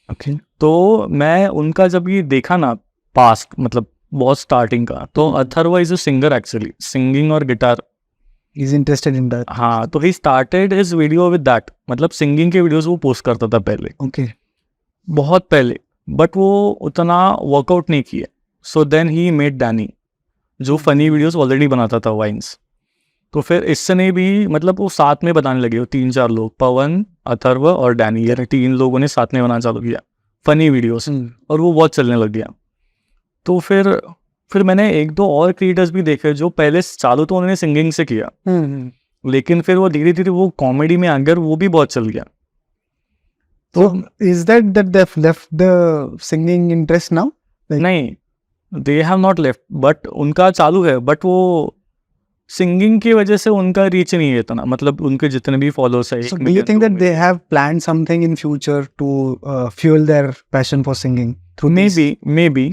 Okay. तो मैं उनका जब ये देखा ना पास्ट, मतलब बहुत स्टार्टिंग का, तो Atharva is a singer actually, singing और guitar. He's interested in that. हाँ, तो he started his video with that, मतलब सिंगिंग के वीडियोस वो पोस्ट करता था पहले, Okay. बहुत पहले, बट वो उतना वर्कआउट नहीं किया। So then he made Danny, जो फनी वीडियोस ऑलरेडी बनाता था, वाइन्स। तो फिर इससे नहीं भी, मतलब वो साथ में बनाने लगे, वो 3-4 लोग, पवन, अथर्व और डैनी, ये 3 लोगों ने साथ में बनाना चालू किया फनी वीडियोस, और वो बहुत चलने लग गया। तो फिर मैंने 1-2 और क्रिएटर्स भी देखे जो पहले चालू तो उन्होंने सिंगिंग से किया, लेकिन फिर वो धीरे धीरे वो कॉमेडी में आकर वो भी बहुत चल गया। So is that they've left the singing interest now? Like- नहीं, they have not left, but उनका चालू है, बट वो सिंगिंग की वजह से उनका रीच नहीं है इतना, मतलब उनके जितने भी फॉलोअर्स है। So do you think that they have planned something in future to fuel their passion for singing through this? May be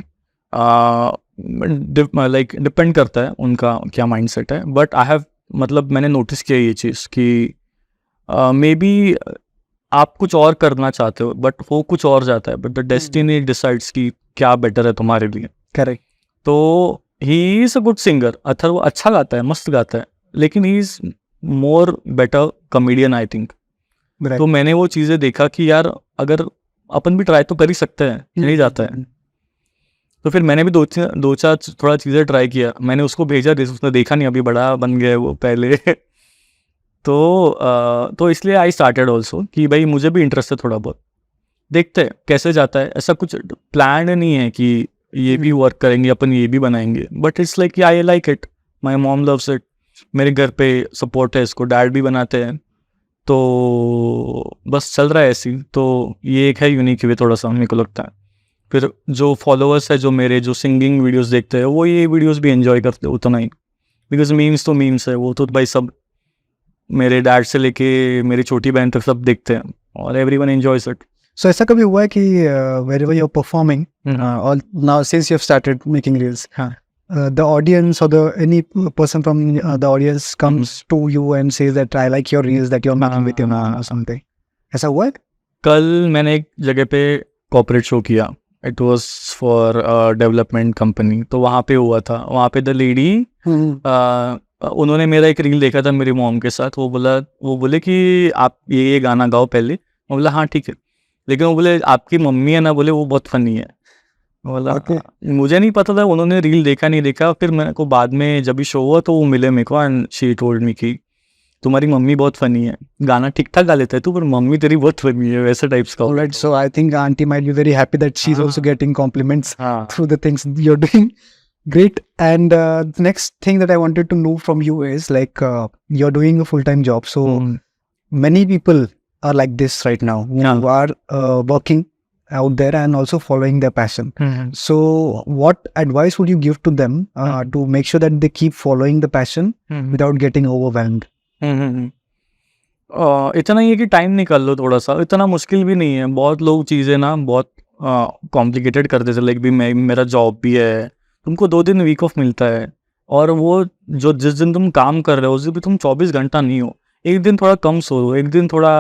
like depend करता है उनका क्या माइंडसेट है, बट आई हैव, मतलब मैंने नोटिस किया ये चीज़ कि मे बी आप कुछ और करना चाहते हो बट हो कुछ और जाता है, बट द डेस्टिनी डिसाइड्स कि क्या बेटर है तुम्हारे लिए। Correct. तो he is a good singer, Atharva अच्छा गाता है, मस्त गाता है, लेकिन he is more better comedian I think. Right. तो मैंने वो चीज़ें देखा कि यार अगर अपन भी ट्राई तो कर ही सकते हैं, नहीं जाता है। तो फिर मैंने भी दो चार थोड़ा चीज़ें ट्राई किया, मैंने उसको भेजा, उसने देखा नहीं, अभी बड़ा बन गया है वो पहले तो इसलिए आई स्टार्टेड ऑल्सो कि भाई मुझे भी इंटरेस्ट है थोड़ा बहुत, देखते हैं कैसे जाता है। ऐसा कुछ प्लान नहीं है कि ये भी वर्क करेंगे अपन, ये भी बनाएंगे, but it's like I like it, my mom loves it, मेरे घर पे सपोर्ट है इसको, डैड भी बनाते हैं, तो बस चल रहा है ऐसी। तो ये एक है यूनिक वे थोड़ा सा मेरे को लगता है। फिर जो फॉलोअर्स है, जो मेरे जो सिंगिंग वीडियोस देखते हैं, वो ये वीडियोस भी एंजॉय करते हैं उतना ही, बिकॉज मीम्स तो मीम्स है, वो तो भाई सब मेरे डैड से लेके मेरी छोटी बहन तक सब देखते हैं, और एवरीवन एंजॉयज इट। So ऐसा कभी हुआ है कि wherever you're performing, or now since you've started making reels, हाँ। the audience or any person from the audience comes to you and says that I like your reels that you're making with your mom or something. ऐसा हुआ है? कल मैंने एक जगह पे corporate show किया, it was for development company, तो वहाँ पे हुआ था, वहाँ पे द लेडी उन्होंने मेरा एक रील देखा था मेरी मॉम के साथ, वो बोले कि आप ये गाना गाओ पहले। मैं बोला हाँ ठीक है, लेकिन वो बोले आपकी मम्मी है ना, बोले वो बहुत फनी है। बोला Okay. मुझे नहीं पता था, उन्होंने रील देखा नहीं देखा, फिर मेरे को बाद में जब भी शो हुआ तो वो मिले मेरे को, एंड शी टोल्ड मी कि तुम्हारी मम्मी बहुत फनी है, गाना ठीक ठाक गा लेता है तू, पर मम्मी तेरी बहुत फनी है, वैसे टाइप्स का। Alright, so I think auntie might be very happy that she's also getting compliments हाँ through the things you're doing. Great. And the next thing that I wanted to know from you is like you're doing a full-time job. So many people are like this right now who are working out there and also following their passion. So what advice would you give to them to make sure that they keep following the passion without getting overwhelmed? इतना ही है कि time निकाल लो थोड़ा सा, इतना मुश्किल भी नहीं है। बहुत लोग चीज़ें ना बहुत कॉम्प्लिकेटेड कर देते, लाइक भी मेरा जॉब भी है, तुमको 2 दिन वीक ऑफ मिलता है, और वो जो जिस दिन तुम काम कर रहे हो उस दिन भी तुम 24 घंटा नहीं हो, एक दिन थोड़ा कम सो, एक दिन थोड़ा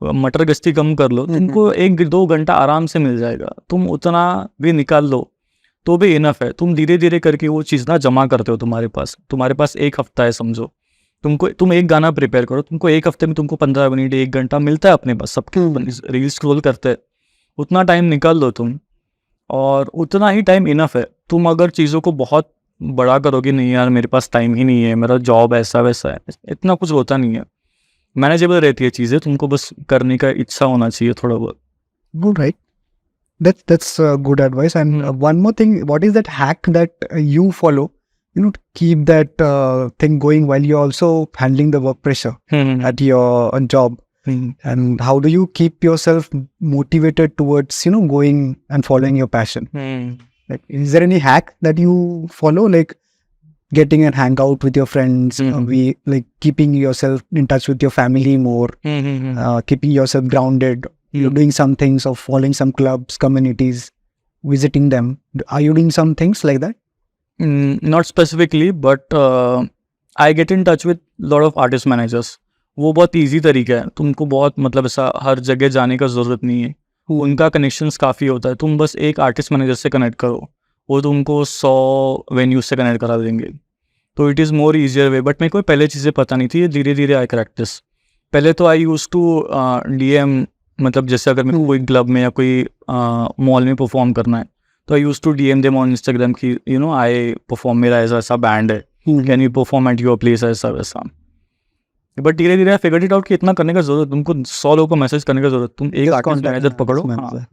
मटर गश्ती कम कर लो, तुमको 1-2 घंटा आराम से मिल जाएगा, तुम उतना भी निकाल लो तो भी इनफ है। तुम धीरे धीरे करके वो चीज़ ना जमा करते हो, तुम्हारे पास 1 हफ्ता है समझो, तुम एक गाना प्रिपेयर करो, तुमको 1 हफ्ते में तुमको 15 मिनट 1 घंटा मिलता है अपने पास, सबके रील स्क्रॉल करते हैं, उतना टाइम निकाल लो तुम, और उतना ही टाइम इनफ है। तुम अगर चीज़ों को बहुत बड़ा करोगे, नहीं यार मेरे पास टाइम ही नहीं है, मेरा जॉब ऐसा वैसा है, इतना कुछ होता नहीं है, मैनेजेबल रहती है चीज़ें, तुमको बस करने का इच्छा होना चाहिए थोड़ा बहुत। Good, right? That's good advice. And one more thing, what is that hack that you follow? To keep that thing going while you're also handling the work pressure at your job. And how do you keep yourself motivated towards going and following your passion? Like, is there any hack that you follow, like getting and hang out with your friends, like keeping yourself in touch with your family more, keeping yourself grounded? You're doing some things of following some clubs, communities, visiting them. Are you doing some things like that? Not specifically, but I get in touch with lot of artist managers. वो बहुत easy तरीका है, तुमको बहुत मतलब ऐसा हर जगह जाने का ज़रूरत नहीं है, उनका कनेक्शंस काफ़ी होता है. तुम बस एक आर्टिस्ट मैनेजर से कनेक्ट करो, वो तुमको 100 वेन्यूज से कनेक्ट करा देंगे. तो it is more easier way. But मेरे को पहले चीज़ें पता नहीं थी, ये धीरे धीरे आई क्रैक दिस. पहले तो आई यूज टू DM, मतलब जैसे अगर मेरे को कोई क्लब में या कोई मॉल में परफॉर्म करना है, तो I use to DM them on Instagram कि आई परफॉर्म, मेरा ऐसा बैंड है, can you perform at your place, ऐसा वैसा. बट धीरे धीरे फिगर इट आउट कि इतना करने का जरूरत, तुमको 100 लोगों को मैसेज करने का जरूरत, तुम एक आर्टिस्ट मैनेजर पकड़ो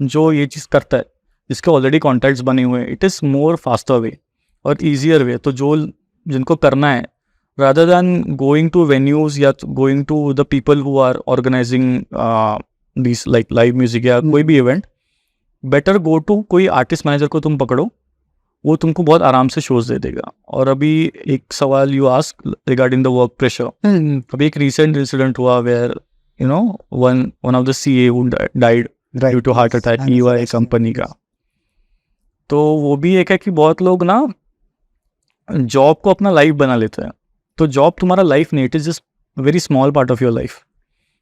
जो ये चीज़ करता है, जिसके ऑलरेडी कॉन्टैक्ट्स बने हुए हैं. It is more faster way और ईजियर वे. तो जो जिनको करना है, rather than going to venues या going to the people who are organizing these like live music या कोई भी इवेंट, बेटर गो टू कोई आर्टिस्ट मैनेजर को तुम पकड़ो, वो तुमको बहुत आराम से शोज दे देगा. और अभी एक सवाल you ask regarding the work pressure, अभी एक रिसेंट इंसिडेंट हुआ where one of the CA who died due to heart attack, EY company का. तो वो भी एक है कि बहुत लोग ना जॉब को अपना लाइफ बना लेते हैं. तो जॉब तुम्हारा लाइफ नहीं, it is just very small part of your life.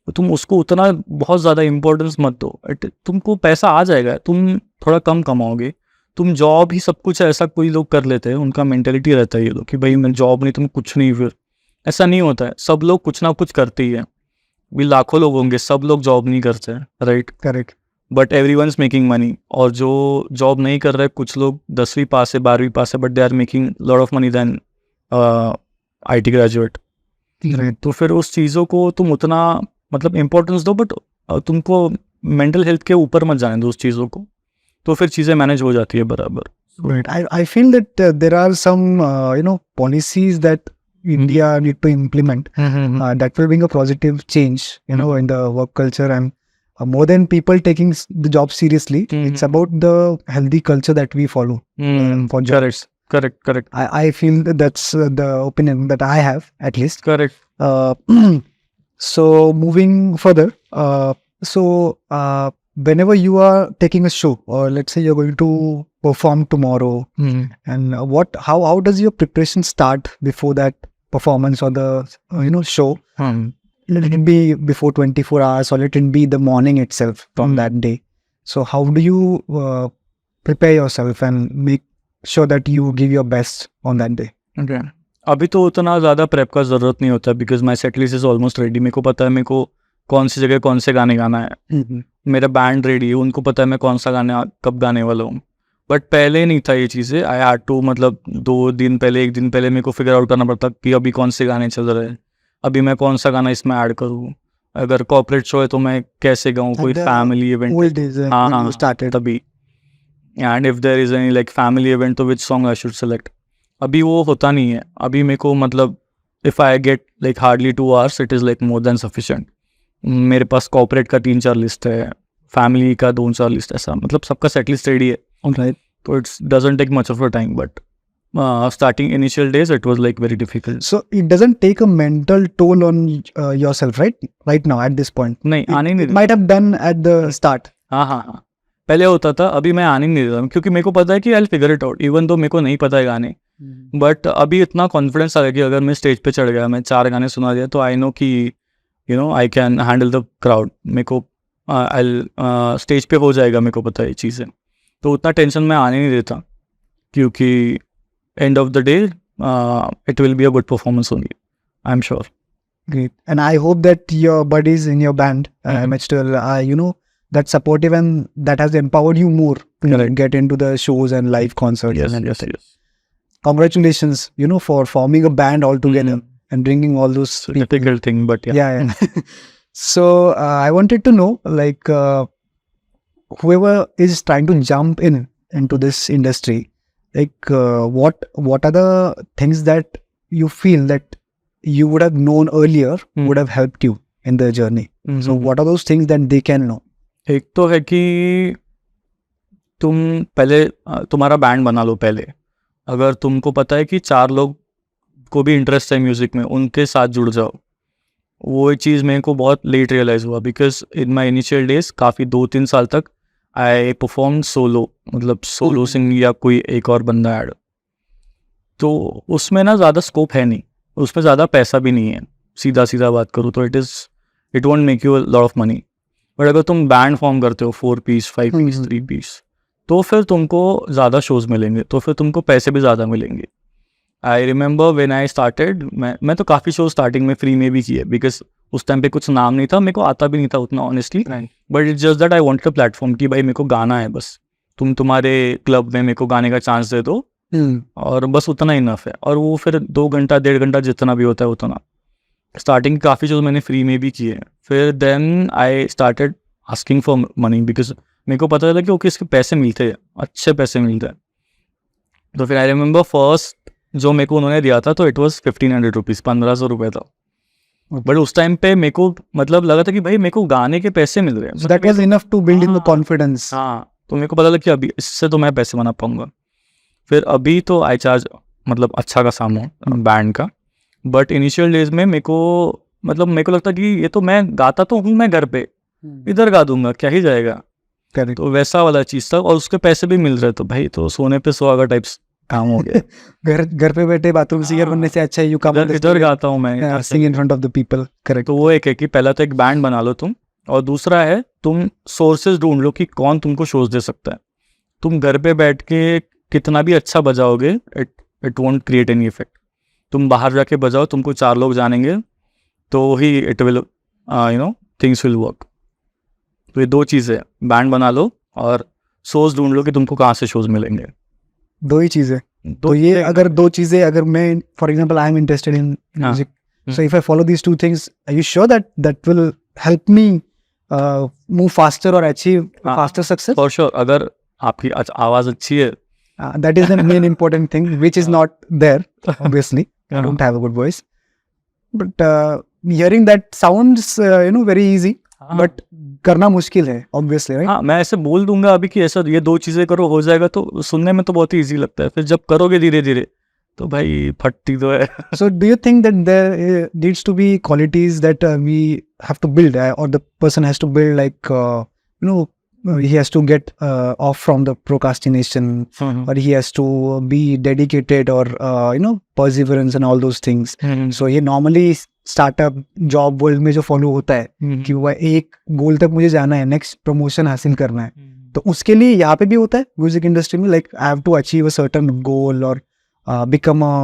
तो तुम उसको उतना बहुत ज़्यादा इंपॉर्टेंस मत दो. तुमको पैसा आ जाएगा, तुम थोड़ा कम कमाओगे, तुम जॉब ही सब कुछ है, ऐसा कोई लोग कर लेते हैं. उनका मेंटेलिटी रहता है ये लोग कि भाई मैं जॉब नहीं, तुम कुछ नहीं. फिर ऐसा नहीं होता है, सब लोग कुछ ना कुछ करते ही हैं. भी लाखों लोग होंगे, सब लोग जॉब नहीं करते हैं, right? Correct. But everyone is making money. और जो जॉब नहीं कर रहे, कुछ लोग 10वीं पास है, 12वीं पास है, but they are making lot of money than IT graduate. तो फिर उस चीज़ों को तुम उतना मतलब इम्पोर्टेंस दो, बट तुमको मेंटल हेल्थ के ऊपर मत जाने दो उस चीज़ों को, तो फिर चीज़ें मैनेज हो जाती है बराबर. Right. I feel that there are some policies that India need to implement that will bring a positive change in the work culture, and more than people taking the job seriously, it's about the healthy culture that we follow for jobs. Correct. I feel that's the opinion that I have, at least. Correct. So moving further, whenever you are taking a show, or let's say you're going to perform tomorrow, and how does your preparation start before that performance or the show? Let it be before 24 hours, or let it be the morning itself from that day. So how do you prepare yourself and make sure that you give your best on that day? Okay. अभी तो उतना ज़्यादा prep का ज़रूरत नहीं होता, because my set list is almost ready. मेरे को पता है मेरे को कौन सी जगह कौन से गाने गाना है, मेरा बैंड रेडी है, उनको पता है मैं कौन सा गाने कब गाने वाला हूँ. बट पहले नहीं था ये चीज़ें. आई हैड टू, मतलब 2 दिन पहले, 1 दिन पहले मेरे को फिगर आउट करना पड़ता कि अभी कौन से गाने चल रहे हैं, अभी मैं कौन सा गाना इसमें ऐड करूँ. अगर कॉर्पोरेट शो है तो मैं कैसे गाऊँ, कोई फैमिली इवेंट, हाँ तभी. And if there is any like family event, तो which song I should select. अभी वो होता नहीं है. अभी मेरे को मतलब if I get like hardly 2 hours, it is like more than sufficient. मेरे पास कॉर्पोरेट का 3-4 लिस्ट है, फैमिली का 2-4 लिस्ट, ऐसा मतलब सबका सेट लिस्ट रेडी है. Right. So it doesn't take much of a time, but starting initial days, it was like very difficult. So it doesn't take a mental toll on yourself, right now at this point. नहीं, आने नहीं It might have done at the start. हाँ. पहले होता था, अभी मैं आने नहीं देता, क्योंकि मेरे को पता है कि I'll figure it out, even though मेरे को नहीं पता है गाने. बट अभी इतना कॉन्फिडेंस आ गया कि अगर मैं स्टेज पे चढ़ गया, मैं 4 गाने सुना दिया, तो आई नो कि I can handle the crowd. मेरे को स्टेज पे हो जाएगा, मेरे को पता है ये चीज़ें. तो उतना टेंशन मैं आने नहीं देता, क्योंकि end of the day it will be a good performance only, I am sure. Great. And I hope that your buddies in your band, MHTL, that's supportive and that has empowered you more to get into the shows and live concerts. Yes. Congratulations, for forming a band all together and bringing all those people. Difficult thing, but yeah. So I wanted to know, like, whoever is trying to jump into this industry, like what are the things that you feel that you would have known earlier would have helped you in the journey? So what are those things that they can know? एक तो है कि तुम पहले तुम्हारा band बना लो पहले. अगर तुमको पता है कि 4 लोग को भी इंटरेस्ट है म्यूज़िक में, उनके साथ जुड़ जाओ. वो चीज़ मेरे को बहुत लेट रियलाइज़ हुआ, because in my initial days काफ़ी 2-3 साल तक आई परफॉर्म सोलो, मतलब सोलो सिंग या कोई एक और बंदा ऐड. तो उसमें ना ज़्यादा स्कोप है नहीं, उसमें ज़्यादा पैसा भी नहीं है. सीधा सीधा बात करूँ तो it won't make you lot of money. But अगर तुम बैंड फॉर्म करते हो 4 पीस 5 पीस 3 पीस, तो फिर तुमको ज़्यादा शोज़ मिलेंगे, तो फिर तुमको पैसे भी ज़्यादा मिलेंगे. I remember when I started, मैं तो काफ़ी शो स्टार्टिंग में फ्री में भी किए, बिकॉज उस टाइम पे कुछ नाम नहीं था, मेरे को आता भी नहीं था उतना honestly. But it's just that I wanted a platform कि भाई मेरे को गाना है, बस तुम तुम्हारे क्लब में मेरे को गाने का चांस दे दो, और बस उतना इनफ है. और वो फिर 2 घंटा 1.5 घंटा जितना भी होता है उतना. स्टार्टिंग काफ़ी शोज मैंने फ्री में भी किए. फिर then I started asking for money, because मेरे को पता चला कि ओके इसके पैसे मिलते हैं, अच्छे पैसे मिलते हैं. तो फिर आई रिमेंबर फर्स्ट जो मेरे को उन्होंने दिया था, तो इट वॉज 1500 रुपीज़, 1500 रुपये था. बट उस टाइम पे मेरे को मतलब लगा था कि भाई मेरे को गाने के पैसे मिल रहे हैं. So that was enough to build in the confidence. हाँ, तो मेरे को पता लगा कि अभी इससे तो मैं पैसे बना पाऊंगा. फिर अभी तो आई चार्ज मतलब अच्छा खासा अमाउंट बैंड का. बट इनिशियल डेज में मेरे को लगता कि ये तो मैं गाता तो हूँ, मैं घर पे इधर गा दूंगा, क्या ही जाएगा. Correct. तो वैसा वाला चीज़ था, और उसके पैसे भी मिल रहे. तो भाई तो सोने पे सुहागा टाइप्स काम हो गया. घर पे बैठे बाथरूम सिंगर बनने से अच्छा है यू कम इधर गाता हूँ मैं, sing in front of the people. Correct. तो वो एक है कि पहला तो एक बैंड बना लो तुम, और दूसरा है तुम सोर्सेज ढूंढ लो कि कौन तुमको शोज दे सकता है. तुम घर पे बैठ के कितना भी अच्छा बजाओगे, it won't create any effect. तुम बाहर जाके बजाओ, तुमको 4 लोग जानेंगे, तो ही it will things will work. तो ये 2 चीज़ें, बैंड बना लो और सोर्स ढूंढ लो कि तुमको कहाँ से शोज मिलेंगे. 2 ही चीजें. तो ये अगर 2 चीजें, अगर मैं for example I am interested in music, so if I follow these 2 things, are you sure that will help me move faster और achieve faster success? For sure. अगर आपकी आवाज़ अच्छी है, that is the main important thing, which is not there obviously. I don't have a good voice, but hearing that sounds very easy, but करना मुश्किल है obviously, right? हाँ, मैं ऐसे बोल दूंगा अभी कि ऐसा ये 2 चीज़ें करो हो जाएगा, तो सुनने में तो बहुत ही ईजी लगता है. फिर जब करोगे धीरे धीरे तो भाई फटती तो है. So do you think that there needs to be qualities that we have to build, or the person has to build, like he has to get off from the procrastination, or he has to be dedicated, or perseverance and all those things? So ये normally startup job world में जो follow होता है कि वो एक गोल तक मुझे जाना है, next promotion हासिल करना है, तो उसके लिए यहाँ पे भी होता है म्यूजिक इंडस्ट्री में, like I have to achieve a certain goal, or become a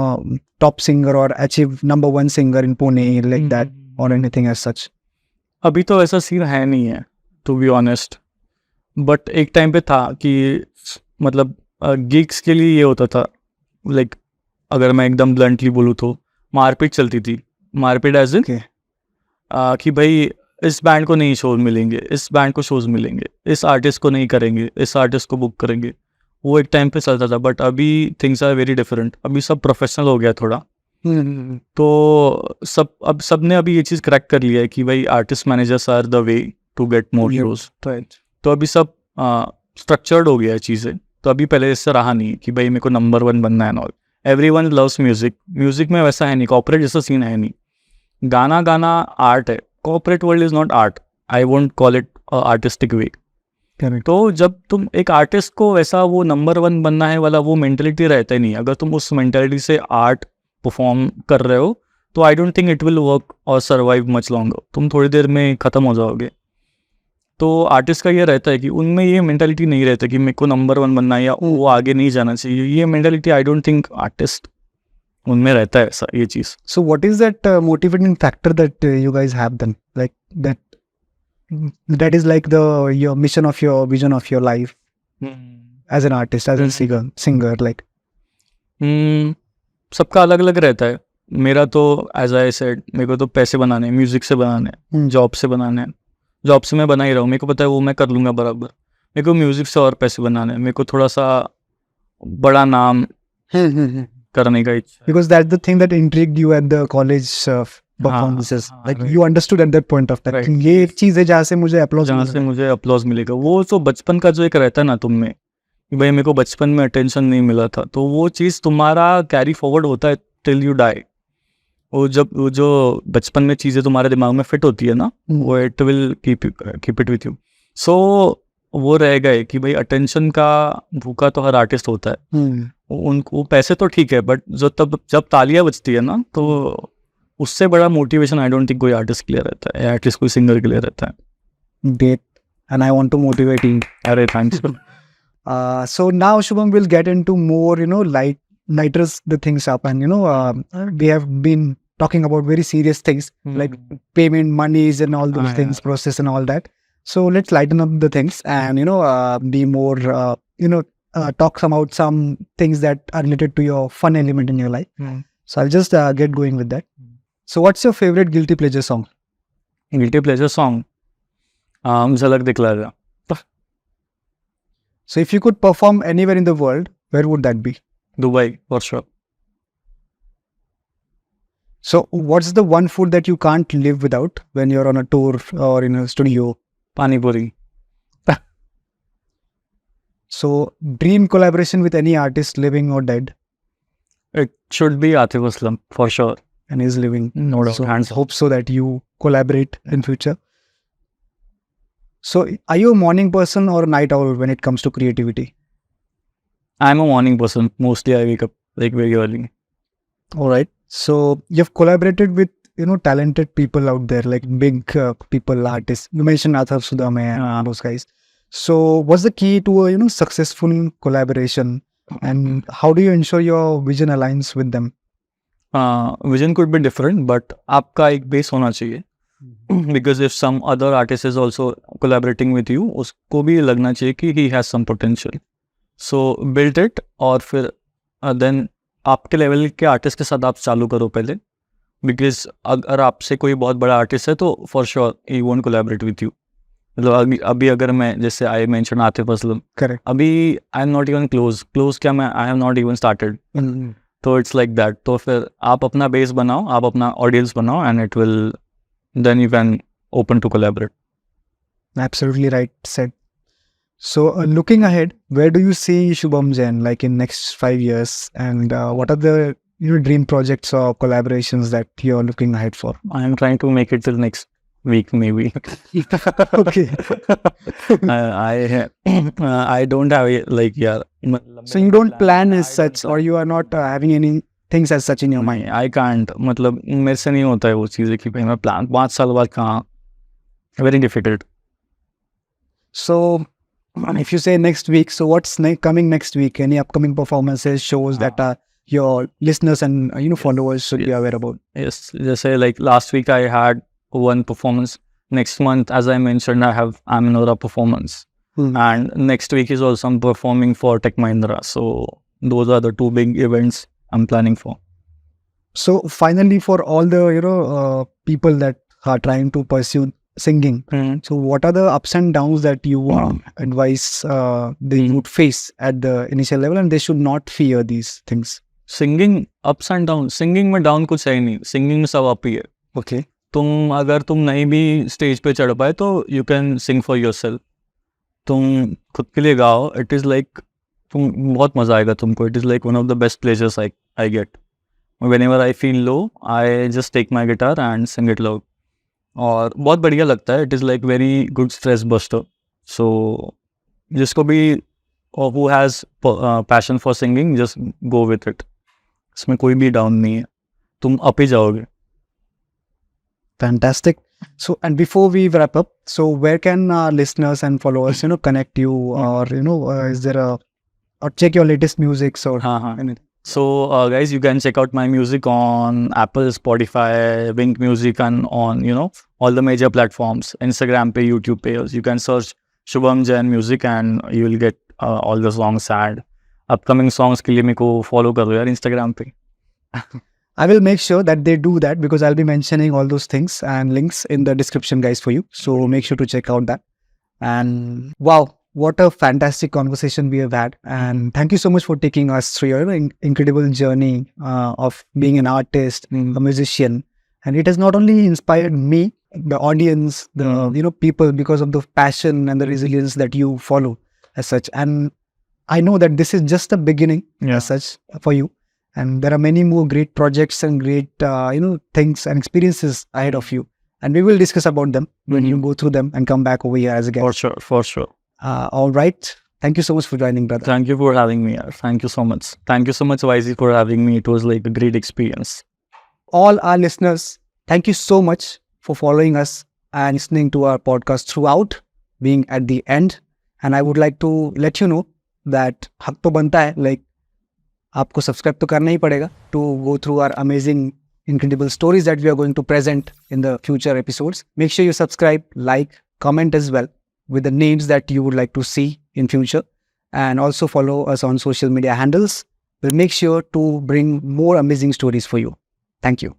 top singer, or achieve number 1 singer in Pune, like that, or anything as such? अभी तो ऐसा सीन है नहीं है, टू बी ऑनेस्ट. बट एक time पे था कि मतलब गिग्स के लिए ये होता था, लाइक अगर मैं एकदम ब्लंटली बोलूँ तो मारपीट चलती थी. मारपीट एज इन कि भाई इस बैंड को नहीं शोज मिलेंगे, इस बैंड को शोज मिलेंगे, इस आर्टिस्ट को नहीं करेंगे, इस आर्टिस्ट को बुक करेंगे. वो एक टाइम पे चलता था. बट अभी थिंग्स आर वेरी डिफरेंट. अभी सब प्रोफेशनल हो गया थोड़ा. तो सब ने अभी ये चीज़ क्रैक कर लिया है कि भाई artist managers are the way to get more shows. तो अभी सब स्ट्रक्चर्ड हो गया है चीज़ें. तो अभी पहले इससे रहा नहीं कि भाई मेरे को नंबर 1 बनना है. All everyone loves music. Music में वैसा है नहीं, कॉर्पोरेट जैसा सीन है नहीं. गाना आर्ट है, corporate world is not art. I won't call it artistic way. तो जब तुम एक आर्टिस्ट को वैसा वो नंबर 1 बनना है वाला वो मेंटेलिटी रहता ही नहीं. अगर तुम उस मेंटेलिटी से आर्ट परफॉर्म कर रहे हो, तो I don't think it will work और सर्वाइव मच लॉन्गर. तुम थोड़ी देर में ख़त्म हो जाओगे. तो आर्टिस्ट का ये रहता है कि उनमें ये मेंटालिटी नहीं रहता कि मेरे को नंबर 1 बनना है या वो आगे नहीं जाना चाहिए. ये mentality I don't think artist उनमें रहता है ऐसा ये चीज़. So what is that motivating factor that you guys have then, like that is like your mission of your vision of your life as an artist, as a singer, like? सबका अलग अलग रहता है. मेरा तो एज आई सेड, मेरे को तो पैसे बनाने हैं, म्यूजिक से बनाने हैं, जॉब से बनाने हैं. जॉब से मैं बना ही रहा हूँ, मेरे को पता है वो मैं कर लूँगा बराबर. मेरे को म्यूजिक से और पैसे बनाने हैं, मेरे को थोड़ा सा बड़ा नाम करने का इच्छा है। Because that's the thing that intrigued you at the college performances. हाँ, Like right. you understood at that point of time. Right. कि ये एक चीज है जहाँ से मुझे applause जहाँ मिलेगा. से मुझे अपलॉज मिलेगा, वो तो बचपन का जो एक रहता है ना तुम में कि भाई मेरे को बचपन में अटेंशन नहीं मिला था, तो वो चीज़ तुम्हारा कैरी फॉरवर्ड होता है टिल यू डाई। वो जो बचपन में चीज़ें तुम्हारे दिमाग में फिट होती है ना, वो it will keep it with you. So वो रह गए कि भाई अटेंशन का भूखा तो हर आर्टिस्ट होता है। उनको पैसे तो ठीक है, बट जब तालियां बजती है ना, तो उससे बड़ा मोटिवेशन आई डोंट थिंक कोई आर्टिस्ट के लिए रहता है, या एटलीस्ट कोई सिंगर के लिए रहता है। Great. And I want to motivate you. अरे thanks. So now Shubham will get into more, lighter the things up, and we have been talking about very serious things like payment, monies, and all those things, process, and all that. So let's lighten up the things and be more, talk about some things that are related to your fun element in your life. So I'll just get going with that. So what's your favorite guilty pleasure song? Guilty pleasure song झलक दिखला जा। So if you could perform anywhere in the world, where would that be? Dubai for sure. So what's the one food that you can't live without when you're on a tour or in a studio? पानी पूरी। So dream collaboration with any artist, living or dead, it should be Atif Aslam for sure. and is living. No doubt, So hands hope so that you collaborate in future. So are you a morning person or a night owl when it comes to creativity? I am a morning person, mostly I wake up like very early. All right. So you've collaborated with talented people out there, like big people, artists. You mentioned Athar Sudame and those guys. So what's the key to a successful collaboration, and how do you ensure your vision aligns with them? Vision could be different, but आपका एक base होना चाहिए, because if some other artist is also collaborating with you, उसको भी लगना चाहिए कि he has some potential. So build it, और फिर देन आपके लेवल के आर्टिस्ट के साथ आप चालू करो पहले, बिकॉज अगर आपसे कोई बहुत बड़ा आर्टिस्ट है तो for sure he won't collaborate with you. मतलब अभी अगर मैं, जैसे I mention Atif Aslam, Correct. अभी आई एम नॉट इवन क्लोज क्या, मैं I have not even started, तो इट्स लाइक दैट। तो फिर आप अपना बेस बनाओ, आप अपना ऑडियंस बनाओ, and it will then you can open to collaborate. Absolutely right said. So looking ahead, where do you see Shubham Jain like in next 5 years, and what are the dream projects or collaborations that you're looking ahead for? I am trying to make it till next week maybe. Okay. I don't have like, yeah. So you don't plan as such, or you are not having any things as such in your mind? I can't, मतलब मेरे से नहीं होता है वो चीज़ें कि भाई मैं प्लान 5 साल बाद कहाँ, very difficult. So if you say next week, so what's coming next week? Any upcoming performances, shows that your listeners and followers should be aware about? Yes, जैसे like last week I had one performance. Next month, as I mentioned, I have Aminora performance. And next week is also I'm performing for Tech Mahindra. So those are the two big events I'm planning for. So finally, for all the people that are trying to pursue singing, so what are the ups and downs that you advise they would face at the initial level, and they should not fear these things? Singing ups and downs. Singing में down कुछ है ही नहीं. Singing में सब up ही है. Okay. अगर तुम नहीं भी स्टेज पे चढ़ पाए तो you can sing for your self. तुम खुद के लिए गाओ. इट इज़ लाइक तुम बहुत मज़ा आएगा तुमको. It is like one of the best pleasures I get. whenever I feel low, I just take my guitar and sing it loud. और बहुत बढ़िया लगता है. It is like very good stress buster. So जिसको भी who has passion for singing, just go with it. इसमें कोई भी डाउन नहीं है. तुम अप ही जाओगे. Fantastic. So, and before we wrap up, so where can listeners and followers, connect you, or is there or check your latest music or anything? So, guys, you can check out my music on Apple, Spotify, Wink Music, and on all the major platforms. Instagram पे, YouTube पे. You can search Shubham Jain Music and you will get all the songs and upcoming songs के लिए मेरे को follow करो यार Instagram पे. I will make sure that they do that, because I'll be mentioning all those things and links in the description, guys, for you. So make sure to check out that. And wow, what a fantastic conversation we have had. And thank you so much for taking us through your incredible journey of being an artist, a musician. And it has not only inspired me, the audience, the people, because of the passion and the resilience that you follow as such. And I know that this is just the beginning as such for you. And there are many more great projects and great things and experiences ahead of you. And we will discuss about them when you go through them and come back over here as a guest. For sure. All right. Thank you so much for joining, brother. Thank you for having me. Thank you so much. Thank you so much, YZ, for having me. It was like a great experience. All our listeners, thank you so much for following us and listening to our podcast throughout, being at the end. And I would like to let you know that हक तो बनता है, like आपको subscribe तो करना ही पड़ेगा to go through our amazing, incredible stories that we are going to present in the future episodes. Make sure you subscribe, like, comment as well with the names that you would like to see in future, and also follow us on social media handles. We'll make sure to bring more amazing stories for you. Thank you.